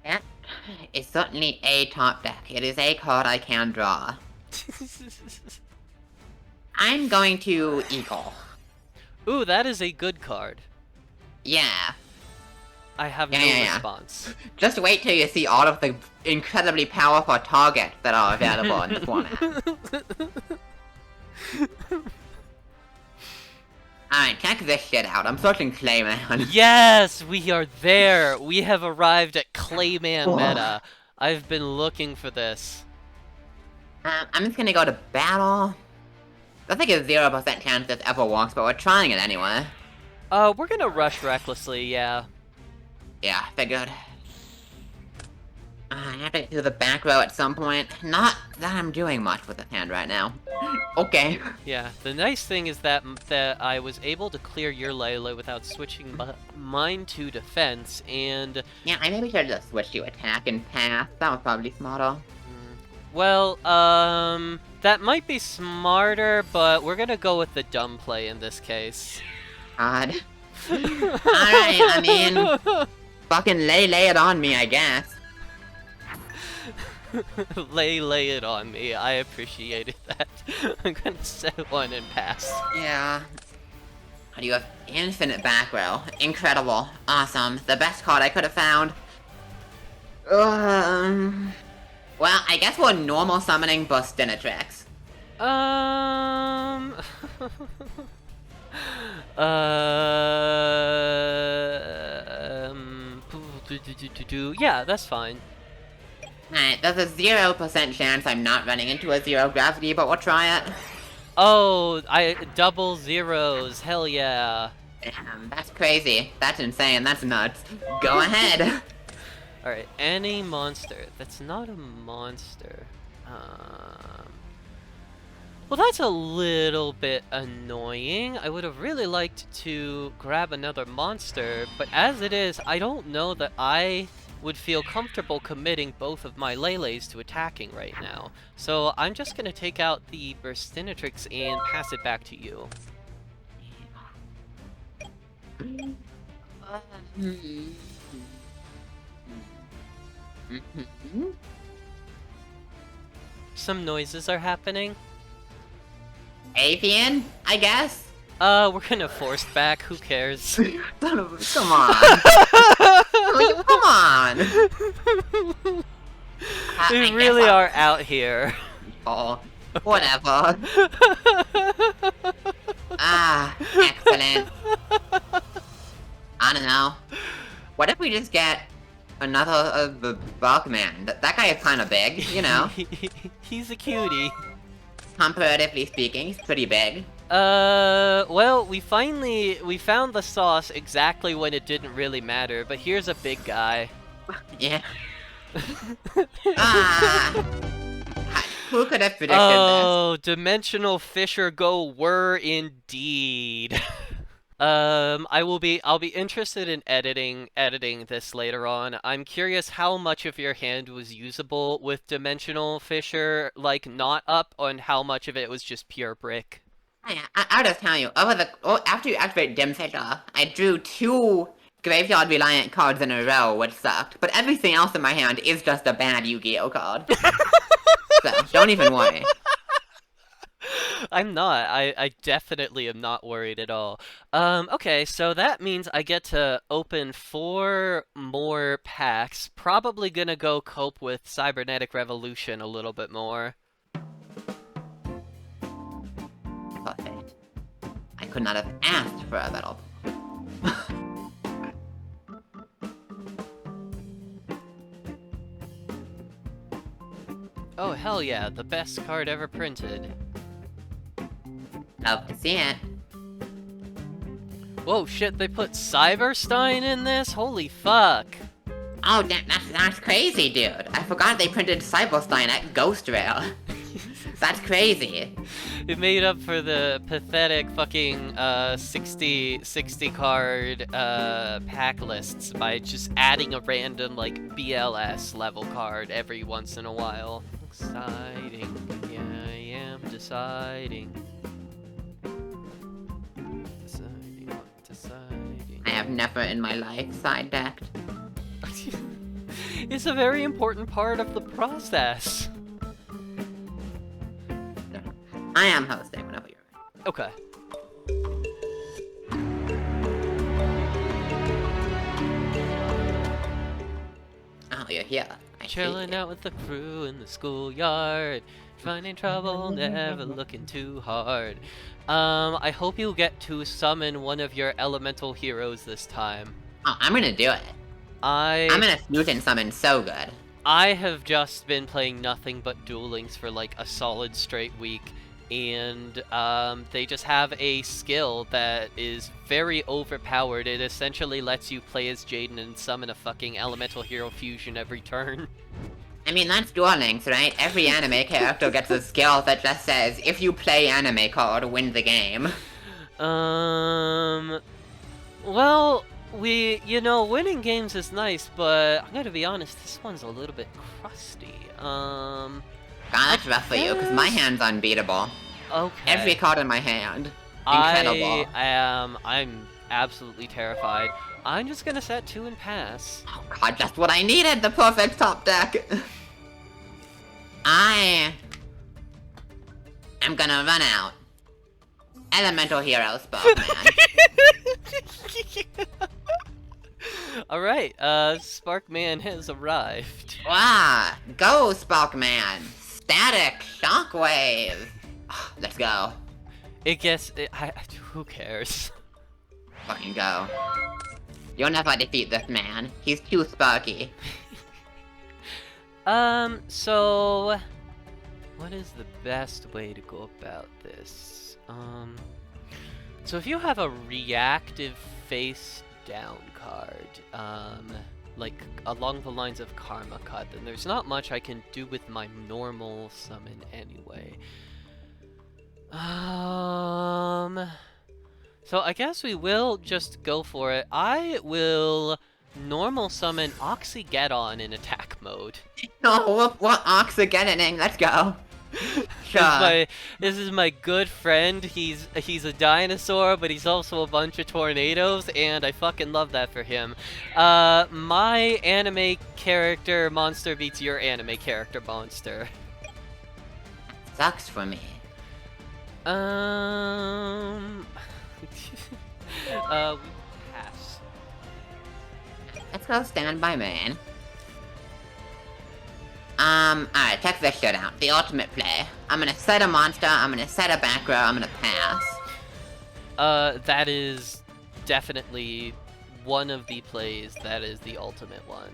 That is certainly a top deck. It is a card I can draw. I'm going to Eagle. Ooh, that is a good card. Yeah. I have no Yeah. response. Just wait till you see all of the incredibly powerful targets that are available in the format. Alright, check this shit out. I'm searching Clayman. Yes, we are there. We have arrived at Clayman Oh. meta. I've been looking for this. I'm just gonna go to battle. I think it's 0% chance this ever works, but we're trying it anyway. We're gonna rush recklessly, yeah. Yeah, figured. I have to do the back row at some point. Not that I'm doing much with this hand right now. Okay. Yeah, the nice thing is that I was able to clear your Layla without switching mine to defense, and... Yeah, I maybe should have just switched to attack and pass. That was probably smarter. Well, that might be smarter, but we're gonna go with the dumb play in this case. God. Alright, I mean... Fucking lay it on me, I guess. lay it on me. I appreciated that. I'm gonna set one and pass. Yeah. You have infinite back row. Incredible. Awesome. The best card I could have found. Well, I guess we're normal summoning Bustinatrix. Yeah, that's fine. Alright, there's a 0% chance I'm not running into a 0 gravity, but we'll try it. Oh, double zeros, hell yeah. Damn, that's crazy. That's insane, that's nuts. Go ahead. Alright, any monster. That's not a monster. Well, that's a little bit annoying. I would have really liked to grab another monster, but as it is, I don't know that I would feel comfortable committing both of my Lele's to attacking right now. So I'm just gonna take out the Burstinatrix and pass it back to you. Some noises are happening. Avian, I guess? We're gonna force back, who cares? Come on. Come on. We really are out here. Oh, whatever. Excellent. I don't know. What if we just get another the Bugman? That guy is kind of big, you know. He's a cutie. Comparatively speaking, he's pretty big. Well, we found the sauce exactly when it didn't really matter, but here's a big guy. Yeah. Who could have predicted Oh, Dimensional Fisher go were indeed. I'll be interested in editing this later on. I'm curious how much of your hand was usable with Dimensional Fisher, like, not up, and how much of it was just pure brick. I'll just tell you, after you activate Dim Fisher, I drew 2 Graveyard Reliant cards in a row, which sucked, but everything else in my hand is just a bad Yu-Gi-Oh card. So, don't even worry. I'm not. I definitely am not worried at all. Okay, so that means I get to open 4 more packs. Probably gonna go cope with Cybernetic Revolution a little bit more. Perfect. I could not have asked for a better. Oh, hell yeah, the best card ever printed. Love to see it. Whoa, shit, they put Cyberstein in this? Holy fuck. Oh, that's crazy, dude. I forgot they printed Cyberstein at Ghost Rail. That's crazy. It made up for the pathetic fucking 60 card pack lists by just adding a random like BLS level card every once in a while. Exciting. Yeah, I am deciding. Deciding. I have never in my life side-decked. It's a very important part of the process. I am hosting whenever you're ready. Okay. Oh, you're here. I Chilling see. out with the crew in the schoolyard, finding trouble, never looking too hard. I hope you get to summon one of your elemental heroes this time. Oh, I'm gonna do it. I'm gonna snoot and summon so good. I have just been playing nothing but Duel Links for like a solid straight week, and they just have a skill that is very overpowered. It essentially lets you play as Jaden and summon a fucking elemental hero fusion every turn. I mean, that's Duel Links, right? Every anime character gets a skill that just says, if you play anime card, win the game. Well, winning games is nice, but I'm gonna be honest, this one's a little bit crusty. God, that's rough for you, because my hand's unbeatable. Okay. Every card in my hand. Incredible. I'm absolutely terrified. I'm just gonna set 2 and pass. Oh god, just what I needed! The perfect top deck! I am gonna run out. Elemental Hero Sparkman. Alright, Sparkman has arrived. Ah, go Sparkman! Static Shockwave! Let's go. Who cares? Fucking go. You'll never defeat this man. He's too sparky. So... what is the best way to go about this? So if you have a reactive face-down card, like along the lines of Karma Cut, then there's not much I can do with my normal summon anyway. So I guess we will just go for it. I will normal summon Oxygeddon in attack mode. No, what Oxygeddon? Let's go. Sure. This is my good friend. He's a dinosaur, but he's also a bunch of tornadoes, and I fucking love that for him. My anime character monster beats your anime character monster. Sucks for me. We pass. Let's go stand by main. Alright, check this shit out. The ultimate play. I'm gonna set a monster, I'm gonna set a back row, I'm gonna pass. That is definitely one of the plays. That is the ultimate one.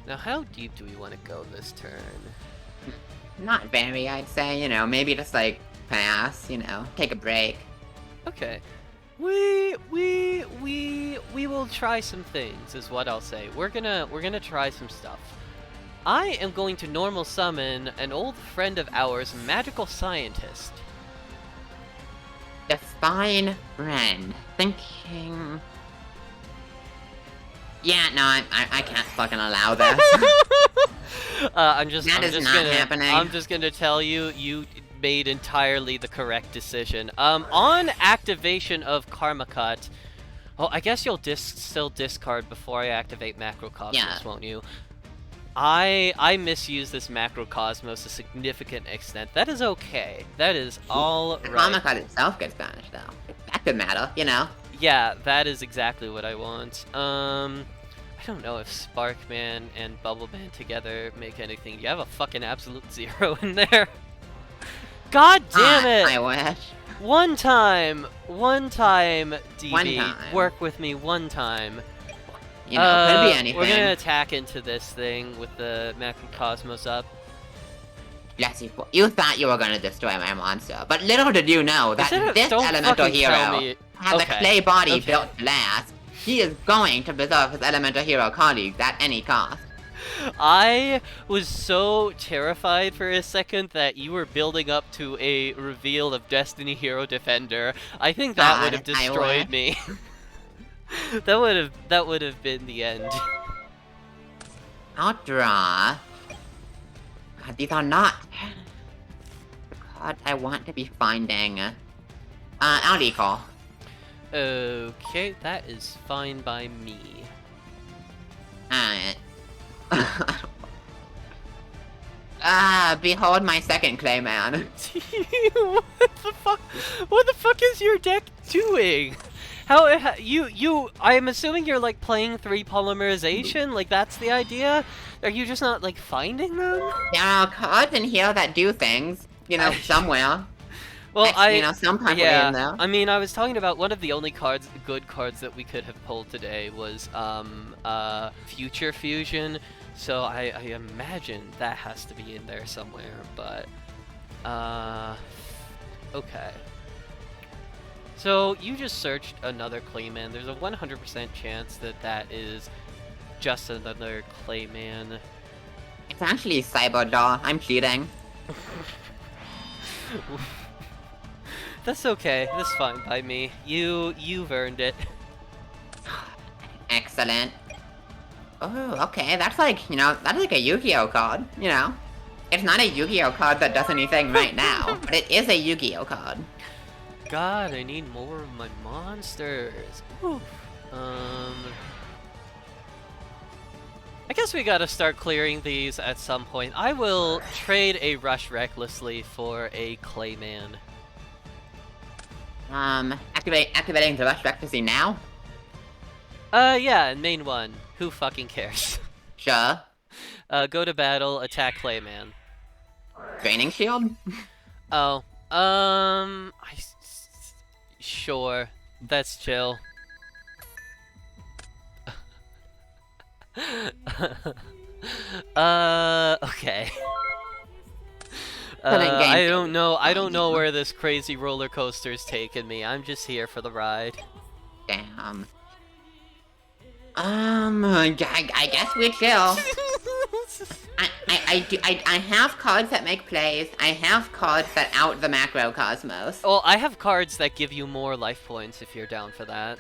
Now, how deep do we want to go this turn? Not very, I'd say, you know, maybe just like pass, you know, take a break. Okay. We will try some things, is what I'll say. We're gonna try some stuff. I am going to normal summon an old friend of ours, Magical Scientist. Define friend. Thinking... Yeah, no, I can't fucking allow this. I'm just gonna tell you, you made entirely the correct decision. On activation of Karma Cut, well, I guess you'll still discard before I activate Macrocosmos, Yeah. won't you? I misuse this Macrocosmos a significant extent. That is okay. That is all The right. Karma Card itself gets banished, though. That could matter, you know? Yeah, that is exactly what I want. I don't know if Sparkman and Bubbleman together make anything. You have a fucking absolute 0 in there. God damn it! I wish. One time, DB. One time. Work with me one time. You know, could be anything. We're gonna attack into this thing with the Macrocosmos up. Bless you. You thought you were gonna destroy my monster, but little did you know that this Don't elemental fucking tell hero me. has Okay. a clay body Okay. built to last. He is going to preserve his elemental hero colleagues at any cost. I was so terrified for a second that you were building up to a reveal of Destiny Hero Defender. I think that God, would have I destroyed wish. me. that would have been the end. I'll draw. God, these are not the cards I want to be finding. I'll recall. Okay, that is fine by me. Behold my second Clayman. What the fuck? What the fuck is your deck doing? How you? I'm assuming you're like playing 3 polymerization. Like that's the idea. Are you just not like finding them? There are cards in here that do things. You know, somewhere. Well, You know, sometime yeah. in there. I mean, I was talking about one of the only good cards that we could have pulled today was Future Fusion. So I imagine that has to be in there somewhere. But okay. So you just searched another Clayman. There's a 100% chance that that is just another Clayman. It's actually Cyberjaw. I'm cheating. That's okay. That's fine by me. You've earned it. Excellent. Oh, okay. That's like, you know, that's like a Yu-Gi-Oh card. You know, it's not a Yu-Gi-Oh card that does anything right now, but it is a Yu-Gi-Oh card. God, I need more of my monsters. Whew. I guess we gotta start clearing these at some point. I will trade a Rush Recklessly for a Clayman. Activating the Rush Recklessly now? Yeah, main one. Who fucking cares? Sure. Go to battle, attack Clayman. Draining Shield? Oh, sure. That's chill. Okay. I don't know. I don't know where this crazy roller coaster's taking me. I'm just here for the ride. Damn. I guess we chill. I have cards that make plays. I have cards that out the macrocosmos. Well, I have cards that give you more life points if you're down for that.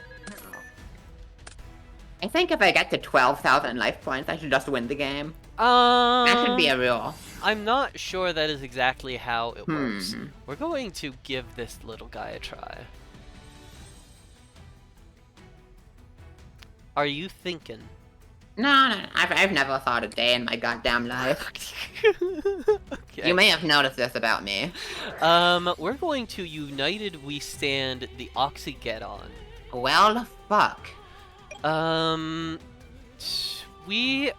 I think if I get to 12,000 life points, I should just win the game. That should be a rule. I'm not sure that is exactly how it works. We're going to give this little guy a try. Are you thinking? No. I've never thought a day in my goddamn life. Okay. You may have noticed this about me. We're going to United We Stand the Oxygeddon. Well, fuck. We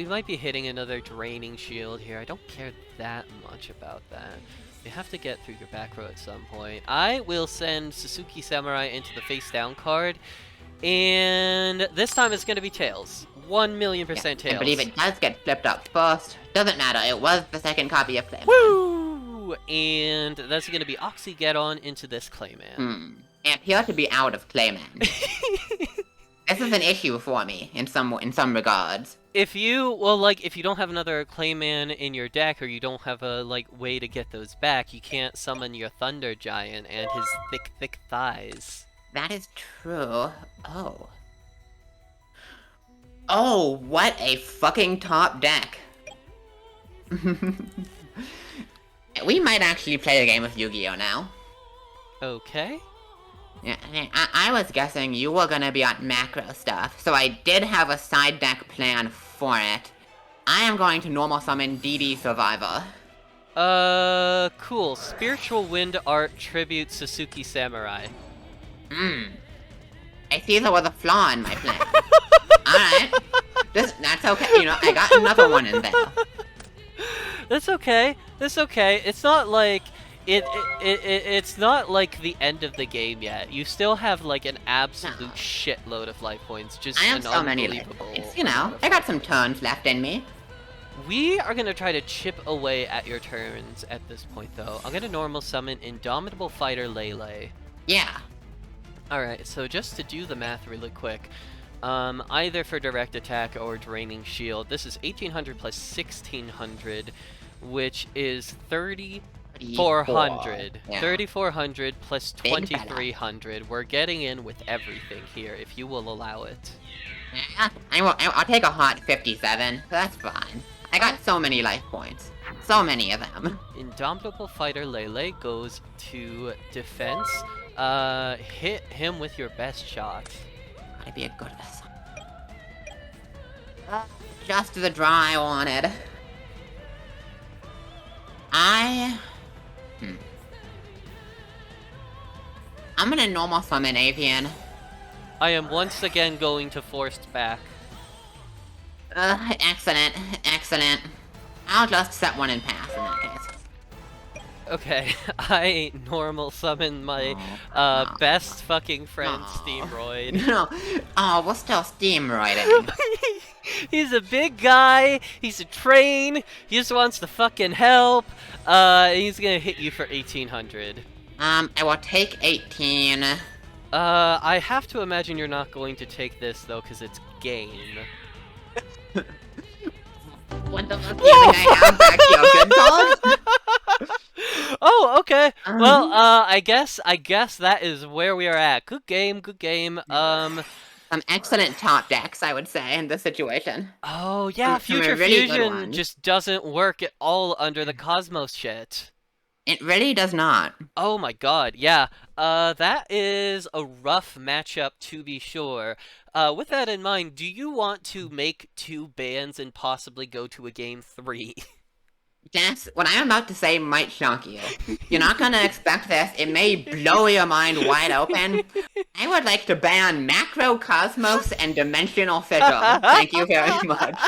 might be hitting another Draining Shield here. I don't care that much about that. You have to get through your back row at some point. I will send Suzuki Samurai into the face down card, and this time it's going to be Tails. 1,000,000% Tails. I believe it does get flipped up first. Doesn't matter, it was the second copy of Clayman. Woo! And that's going to be Oxygeddon into this Clayman. It appears to be out of Clayman. This is an issue for me, in some regards. If you don't have another Clayman in your deck, or you don't have a, way to get those back, you can't summon your Thunder Giant and his thick thighs. That is true. Oh. Oh, what a fucking top deck. We might actually play a game of Yu-Gi-Oh! Now. Okay. Yeah, I was guessing you were gonna be on macro stuff, so I did have a side deck plan for it. I am going to normal summon DD Survivor. Cool. Spiritual Wind Art Tribute Suzuki Samurai. I see there was a flaw in my plan. Alright. That's okay, you know, I got another one in there. That's okay. That's okay. It's not like... It's not like the end of the game yet. You still have an absolute shitload of life points. Just I have an so many life points, you know. I got some turns left in me. We are gonna try to chip away at your turns at this point, though. I'm gonna normal summon Indomitable Fighter Lele. Yeah. Alright, so just to do the math really quick, either for direct attack or draining shield, this is 1800 plus 1600, which is 3,400. Yeah. 3,400 plus 2,300. We're getting in with everything here, if you will allow it. Yeah, I'll take a hot 57. That's fine. I got so many life points. So many of them. Indomitable Fighter Lele goes to defense. Hit him with your best shot. Gotta be a good vessel. Just the draw I wanted. I... Hmm. I'm gonna normal summon Avian. I am once again going to Forced back. Excellent. Excellent. I'll just set one in pass in that case. Okay, I normal summon my No. best fucking friend, No. Steamroid. No. Oh, we're still steamroiding. He's a big guy, he's a train, he just wants to fucking help. He's gonna hit you for 1800. I will take 18. I have to imagine you're not going to take this though, because it's game. What the fuck do you think I have back to your good card? Oh, okay. Well, I guess that is where we are at. Good game, good game. Some excellent top decks, I would say, in this situation. Oh yeah, Some Future really good Fusion ones. just doesn't work at all under the Cosmos shit. It really does not. Oh my god, yeah. That is a rough matchup to be sure. With that in mind, do you want to make 2 bans and possibly go to a game 3? Jess, what I am about to say might shock you. You're not gonna expect this. It may blow your mind wide open. I would like to ban Macro Cosmos and Dimensional Fiddle. Thank you very much.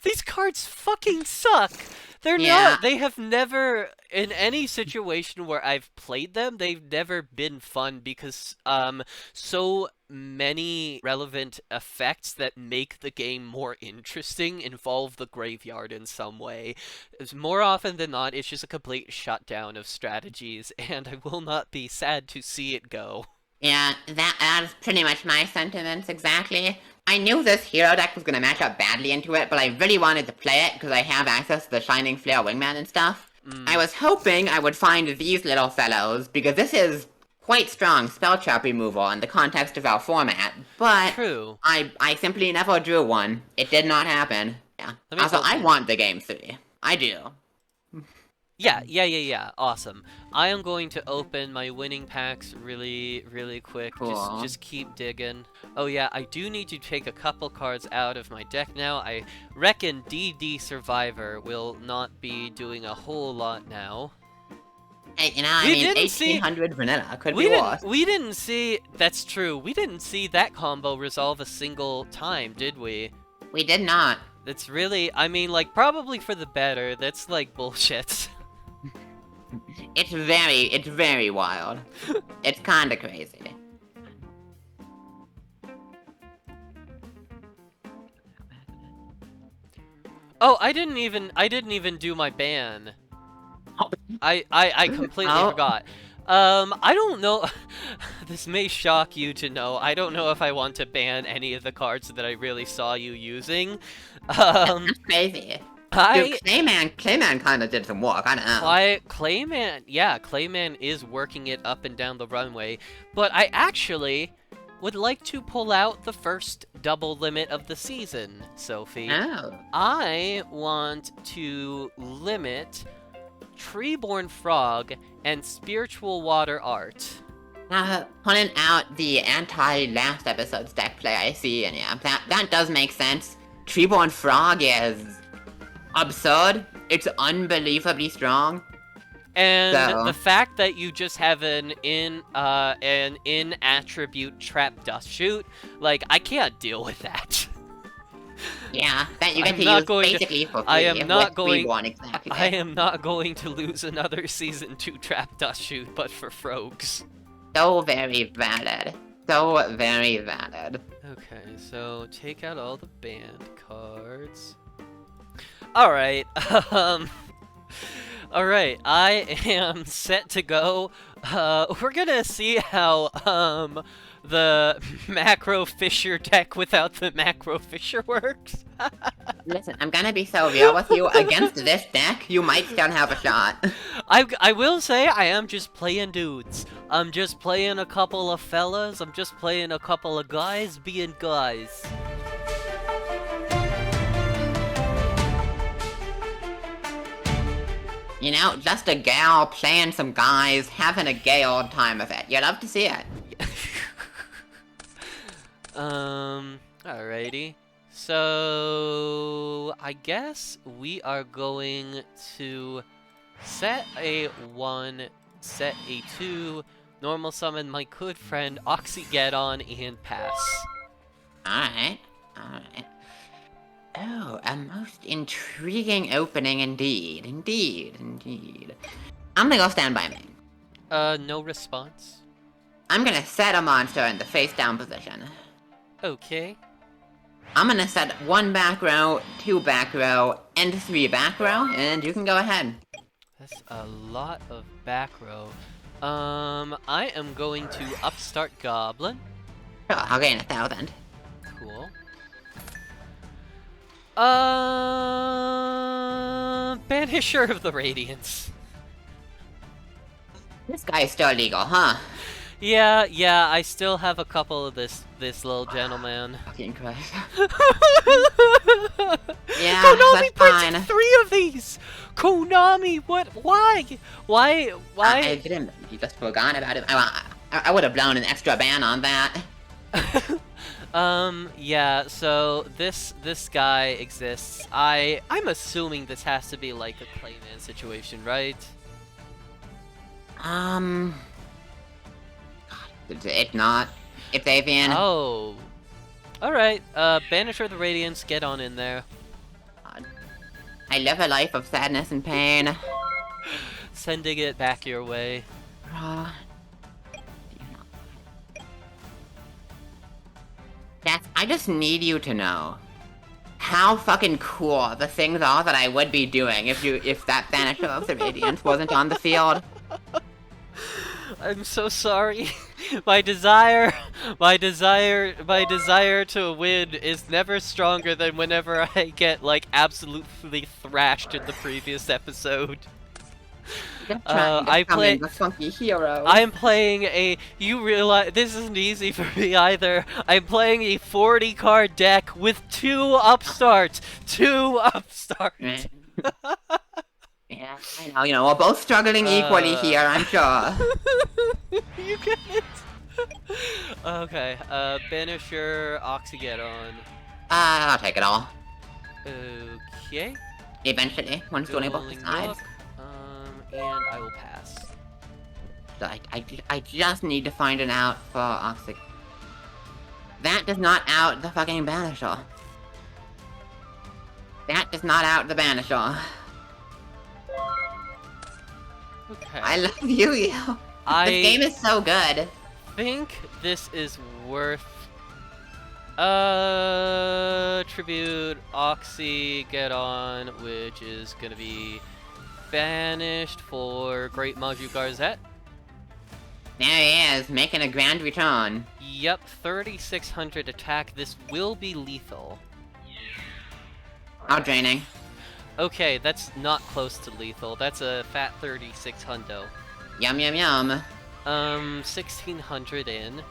These cards fucking suck. They're Yeah. not. They have never, in any situation where I've played them, they've never been fun because so many relevant effects that make the game more interesting involve the graveyard in some way. More often than not, it's just a complete shutdown of strategies, and I will not be sad to see it go. Yeah, that is pretty much my sentiments exactly. I knew this hero deck was gonna match up badly into it, but I really wanted to play it because I have access to the Shining Flare Wingman and stuff. I was hoping I would find these little fellows, because this is quite strong spell trap removal in the context of our format, but True. I simply never drew one. It did not happen. Yeah. Let me Also, go- I want the game 3. I do. Yeah. Awesome. I am going to open my winning packs really quick. Cool. Just keep digging. Oh yeah, I do need to take a couple cards out of my deck now. I reckon DD Survivor will not be doing a whole lot now. Hey, you know, I We mean, didn't see- 1800 vanilla could We be didn't worse. we didn't see that's true. We didn't see that combo resolve a single time, did we? We did not. That's really, I mean, like, probably for the better. That's like bullshit. It's very wild. It's kinda crazy. Oh, I didn't even do my ban. I completely Oh. forgot. I don't know. This may shock you to know. I don't know if I want to ban any of the cards that I really saw you using. That's crazy. Dude, Clayman kinda did some work, I don't know. Clayman, yeah, Clayman is working it up and down the runway, but I actually would like to pull out the first double limit of the season, Sophie. Oh. I want to limit Treeborn Frog and Spiritual Water Art. Pulling out the anti-last episode's deck play I see, and yeah, that does make sense. Treeborn Frog is absurd. It's unbelievably strong. And So- the fact that you just have an in attribute trap dust shoot, like, I can't deal with that. Yeah, that you I'm get to not use going to- basically for free. I am not with going- Reborn, exactly. I am not going to lose another season 2 trap dust shoot, but for Frogs. So very valid. So very valid. Okay, so take out all the banned cards. Alright, alright, I am set to go. We're gonna see how, the Macro Fisher deck without the Macro Fisher works. Listen, I'm gonna be so real with you. Against this deck, you might still have a shot. I will say I am just playing dudes. I'm just playing a couple of fellas. I'm just playing a couple of guys being guys. You know, just a gal playing some guys, having a gay old time of it. You love to see it. Alrighty. So I guess we are going to set a 1, set a 2, normal summon my good friend Oxygeddon, and pass. Alright. Alright. Oh, a most intriguing opening indeed. Indeed. I'm gonna go stand by me. No response. I'm gonna set a monster in the face down position. Okay. I'm gonna set 1 back row, 2 back row, and 3 back row, and you can go ahead. That's a lot of back row. I am going to upstart Goblin. Sure, I'll gain 1,000. Cool. Banisher of the Radiance. This guy is still illegal, huh? Yeah, I still have a couple of this little gentleman. Fucking Christ. Konami that's printed fine. 3 of these! Konami, what? Why? Why? I didn't. You just forgot about it. I would have blown an extra ban on that. Yeah, so this guy exists. I'm assuming this has to be like a Clayman situation, right? If not, it's Avian. Oh. Alright, Banisher of the Radiance, get on in there. I live a life of sadness and pain. Sending it back your way. That's, I just need you to know how fucking cool the things are that I would be doing if that Banisher of the Radiance wasn't on the field. I'm so sorry. My desire to win is never stronger than whenever I get like absolutely thrashed in the previous episode. I play the funky hero. I'm playing a. You realize this isn't easy for me either. I'm playing a 40 card deck with 2 upstarts. 2 upstarts. Yeah, I know. You know, we're both struggling equally here. I'm sure. You get it. Okay. Banisher, Oxygeddon. I'll take it all. Okay. Eventually, once only both Dueling sides. Look, and I will pass. So I just need to find an out for Oxy. That does not out the fucking Banisher. That does not out the Banisher. Okay. I love Yu-Gi-Oh! This game is so good. Think this is worth tribute Oxygeddon, which is gonna be banished for Great Maju Garzette. There he is, making a grand return. Yep, 3600 attack. This will be lethal. How draining. Okay, that's not close to lethal. That's a fat 36 hundo. Yum yum yum. 1600 in.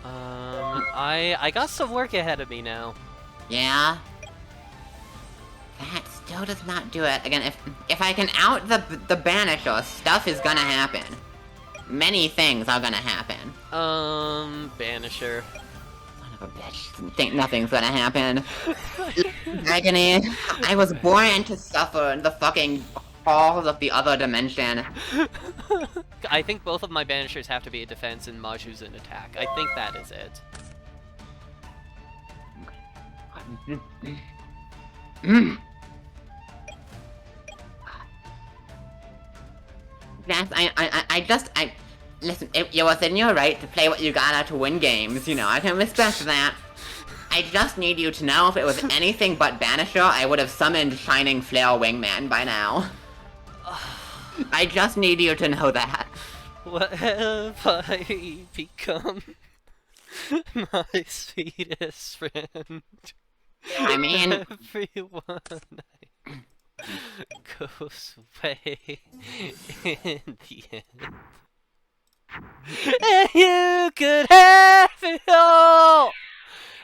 I got some work ahead of me now. Yeah. That still does not do it. Again, if I can out the Banisher, stuff is gonna happen. Many things are gonna happen. Banisher. Son of a bitch. Think nothing's gonna happen. Agony. I was born to suffer in the fucking halls of the other dimension. I think both of my Banishers have to be a defense and Maju's an attack. I think that is it. That's, listen, it was in your right to play what you gotta to win games, you know, I can respect that. I just need you to know if it was anything but Banisher, I would have summoned Shining Flare Wingman by now. I just need you to know that. What have I become? My sweetest friend. I mean... Everyone goes away in the end. And you could have it all!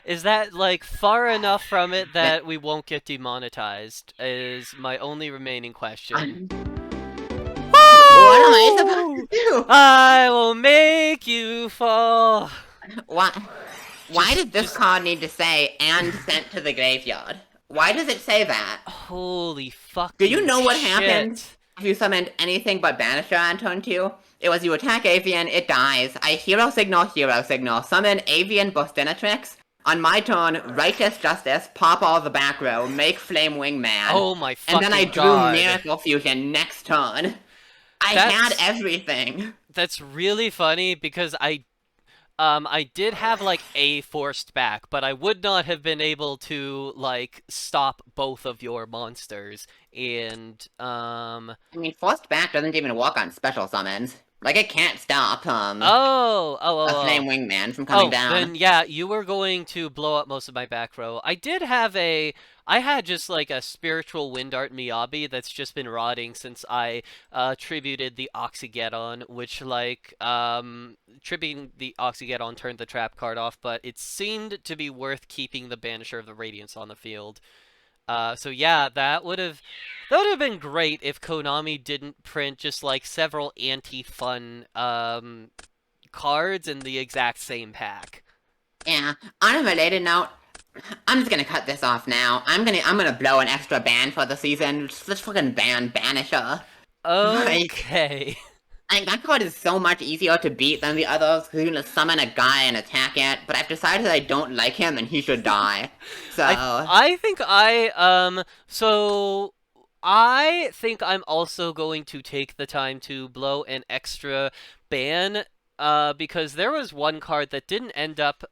Is that, like, far enough from it that we won't get demonetized? Is my only remaining question. What am I supposed to do? I will make you fall. What? Why does this Just card need to say "and sent to the graveyard"? Why does it say that? holy Do you fucking know what happened shit. if you summoned anything but Banisher on turn 2? It was you attack Avian, it dies. I hero signal, summon Avian Bostinatrix. On my turn, Righteous Justice, pop all the back row, make Flame Wing Man. Oh my And then I fucking drew god. Miracle Fusion next turn. I had That's everything. that's really funny because I did have like a forced back, but I would not have been able to like stop both of your monsters. And I mean, Forced Back doesn't even work on special summons. Like, it can't stop, oh, oh, a oh, Flame oh. Wingman from coming Oh, down. then yeah, you were going to blow up most of my back row. I had just like a spiritual wind art Miyabi that's just been rotting since I tributed the Oxygeddon, which tributing the Oxygeddon turned the trap card off, but it seemed to be worth keeping the Banisher of the Radiance on the field. So yeah, that would have been great if Konami didn't print just like several anti-fun cards in the exact same pack. Yeah, on a related note, I'm just gonna cut this off now. I'm gonna blow an extra ban for the season. Let's fucking ban Banisher. Like, Okay. that card is so much easier to beat than the others, because you can summon a guy and attack it, but I've decided I don't like him and he should die. I So, I think I think I'm also going to take the time to blow an extra ban because there was one card that didn't end up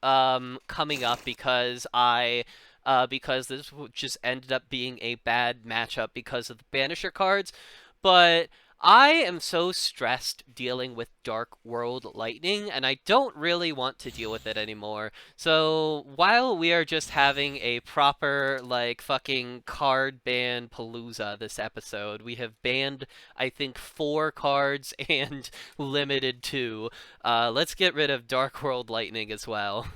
coming up because this just ended up being a bad matchup because of the Banisher cards, but I am so stressed dealing with Dark World Lightning, and I don't really want to deal with it anymore. So while we are just having a proper, like, fucking card ban palooza this episode, we have banned, I think, 4 cards and limited 2. Let's get rid of Dark World Lightning as well.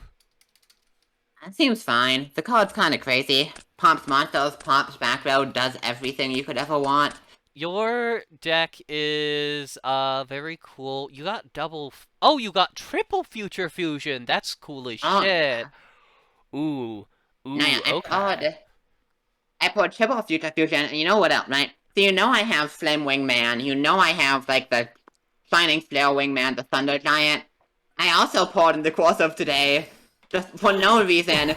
that seems fine. The card's kinda crazy. Pomps monsters, pomps back row, does everything you could ever want. Your deck is very cool. You got oh, you got triple Future Fusion. That's cool as Oh shit. yeah. Ooh. Now yeah, Ooh, okay. I poured triple Future Fusion, and you know what else, right? So you know I have Flame Wingman, you know I have, like, the Shining Flare Wingman, the Thunder Giant. I also poured in the course of today, just for no reason,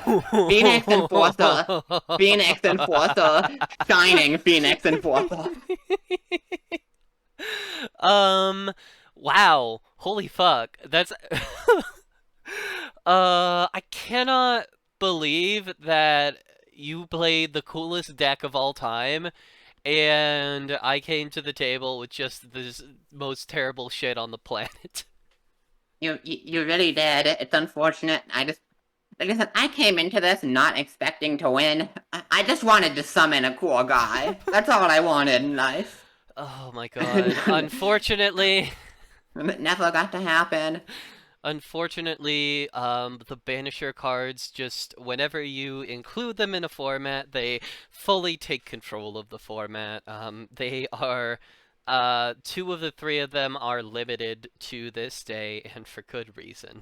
Phoenix Enforcer, Phoenix Enforcer, Shining Phoenix Enforcer. um wow. Holy fuck. That's I cannot believe that you played the coolest deck of all time and I came to the table with just this most terrible shit on the planet. You really did. It's unfortunate. Like I said, I came into this not expecting to win. I just wanted to summon a cool guy. That's all I wanted in life. Oh my god. And it never got to happen. Unfortunately, the Banisher cards just, whenever you include them in a format, they fully take control of the format. They are, 2 of the 3 of them are limited to this day, and for good reason.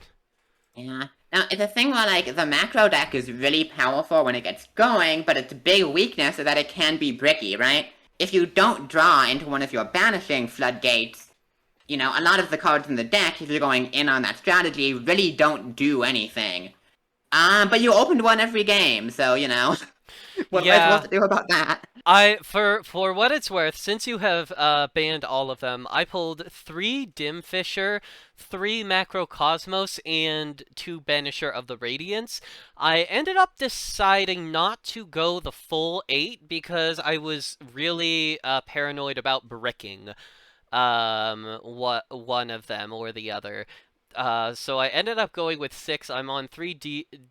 Yeah. Now, it's a thing where, like, the macro deck is really powerful when it gets going, but its big weakness is that it can be bricky, right? If you don't draw into one of your banishing floodgates, you know, a lot of the cards in the deck, if you're going in on that strategy, really don't do anything. But you opened one every game, so, you know, what am I supposed Yeah, to do about that? for what it's worth, since you have banned all of them, I pulled 3 Dim Fisher, 3 Macrocosmos, and 2 Banisher of the Radiance. I ended up deciding not to go the full 8 because I was really paranoid about bricking what one of them or the other. So I ended up going with 6. I'm on 3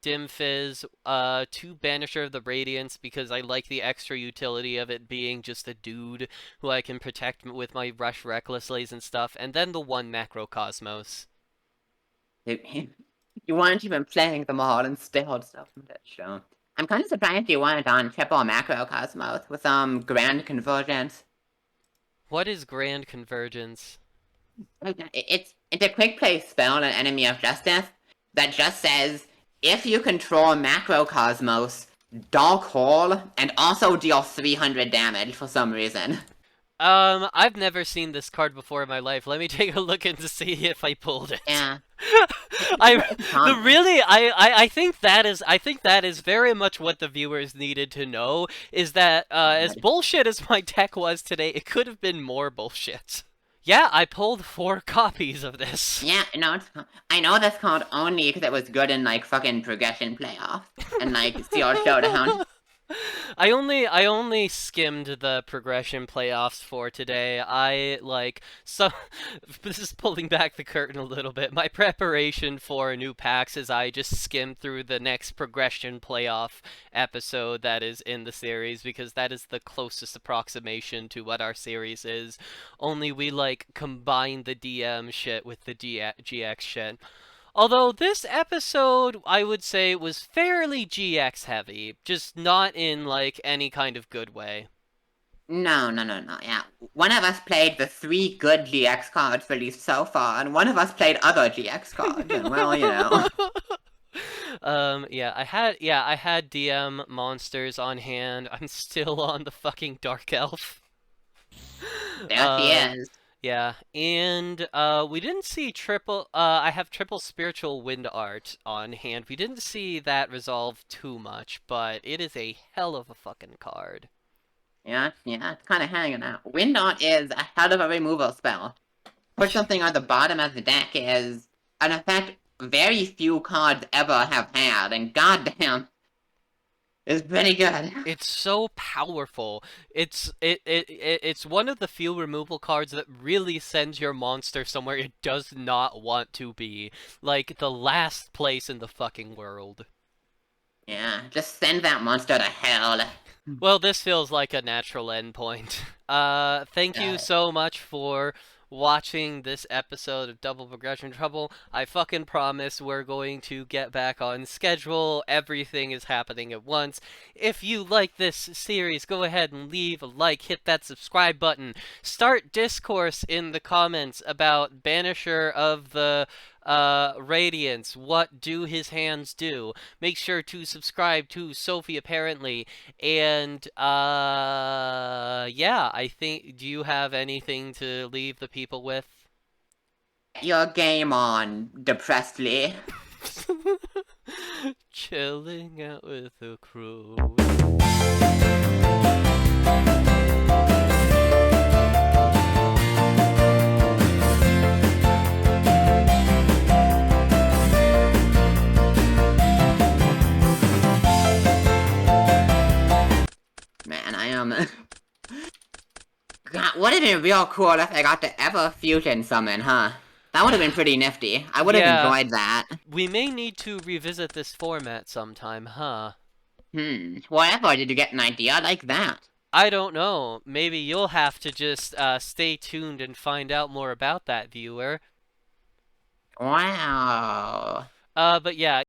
Dim Fizz, 2 Banisher of the Radiance because I like the extra utility of it being just a dude who I can protect with my Rush Recklesslies and stuff, and then the 1 Macrocosmos. You weren't even playing them all and still stuff from that show. I'm kind of surprised you weren't on triple macrocosmos with grand convergence. What is Grand Convergence? It's a quick play spell on an enemy of justice that just says If you control Macrocosmos, Dark Hole, and also deal 300 damage for some reason. I've never seen this card before in my life. Let me take a look and to see if I pulled it. Yeah, I it's the common. really I think that is very much what the viewers needed to know is that as God. bullshit as my deck was today, it could have been more bullshit. Yeah, I pulled 4 copies of this. Yeah, no, I know this card only because it was good in like fucking progression playoffs and like Seal Showdown. I only skimmed the progression playoffs for today. This is pulling back the curtain a little bit. My preparation for new packs is I just skimmed through the next progression playoff episode that is in the series because that is the closest approximation to what our series is. Only we like combine the DM shit with the GX shit. Although this episode, I would say, was fairly GX heavy, just not in like any kind of good way. No, no, no, no. Yeah, one of us played the 3 good GX cards released so far, and one of us played other GX cards. And well, you know, I had DM monsters on hand. I'm still on the fucking Dark Elf. there she Um, is. yeah, and we didn't see triple. I have triple spiritual wind art on hand. We didn't see that resolve too much, but it is a hell of a fucking card. Yeah, it's kind of hanging out. Windot is a hell of a removal spell. Put something on the bottom of the deck is an effect very few cards ever have had, and goddamn, it's pretty good. It's so powerful. It's one of the few removal cards that really sends your monster somewhere it does not want to be, like the last place in the fucking world. Yeah, just send that monster to hell. Well, this feels like a natural endpoint. Thank you Uh, so much for watching this episode of Double Progression Trouble. I fucking promise we're going to get back on schedule. Everything is happening at once. If you like this series, go ahead and leave a like, hit that subscribe button. Start discourse in the comments about Banisher of the Radiance. What do his hands do? Make sure to subscribe to Sophie apparently. And yeah, I think do you have anything to leave the people with? your game on, depressedly. Chilling out with the crew. Man, I am. God, would have been real cool if I got to ever fusion summon, huh? That would have been pretty nifty. I would have Yeah, enjoyed that. we may need to revisit this format sometime, huh? Wherever did you get an idea like that? I don't know. Maybe you'll have to just stay tuned and find out more about that, viewer. Wow. But yeah,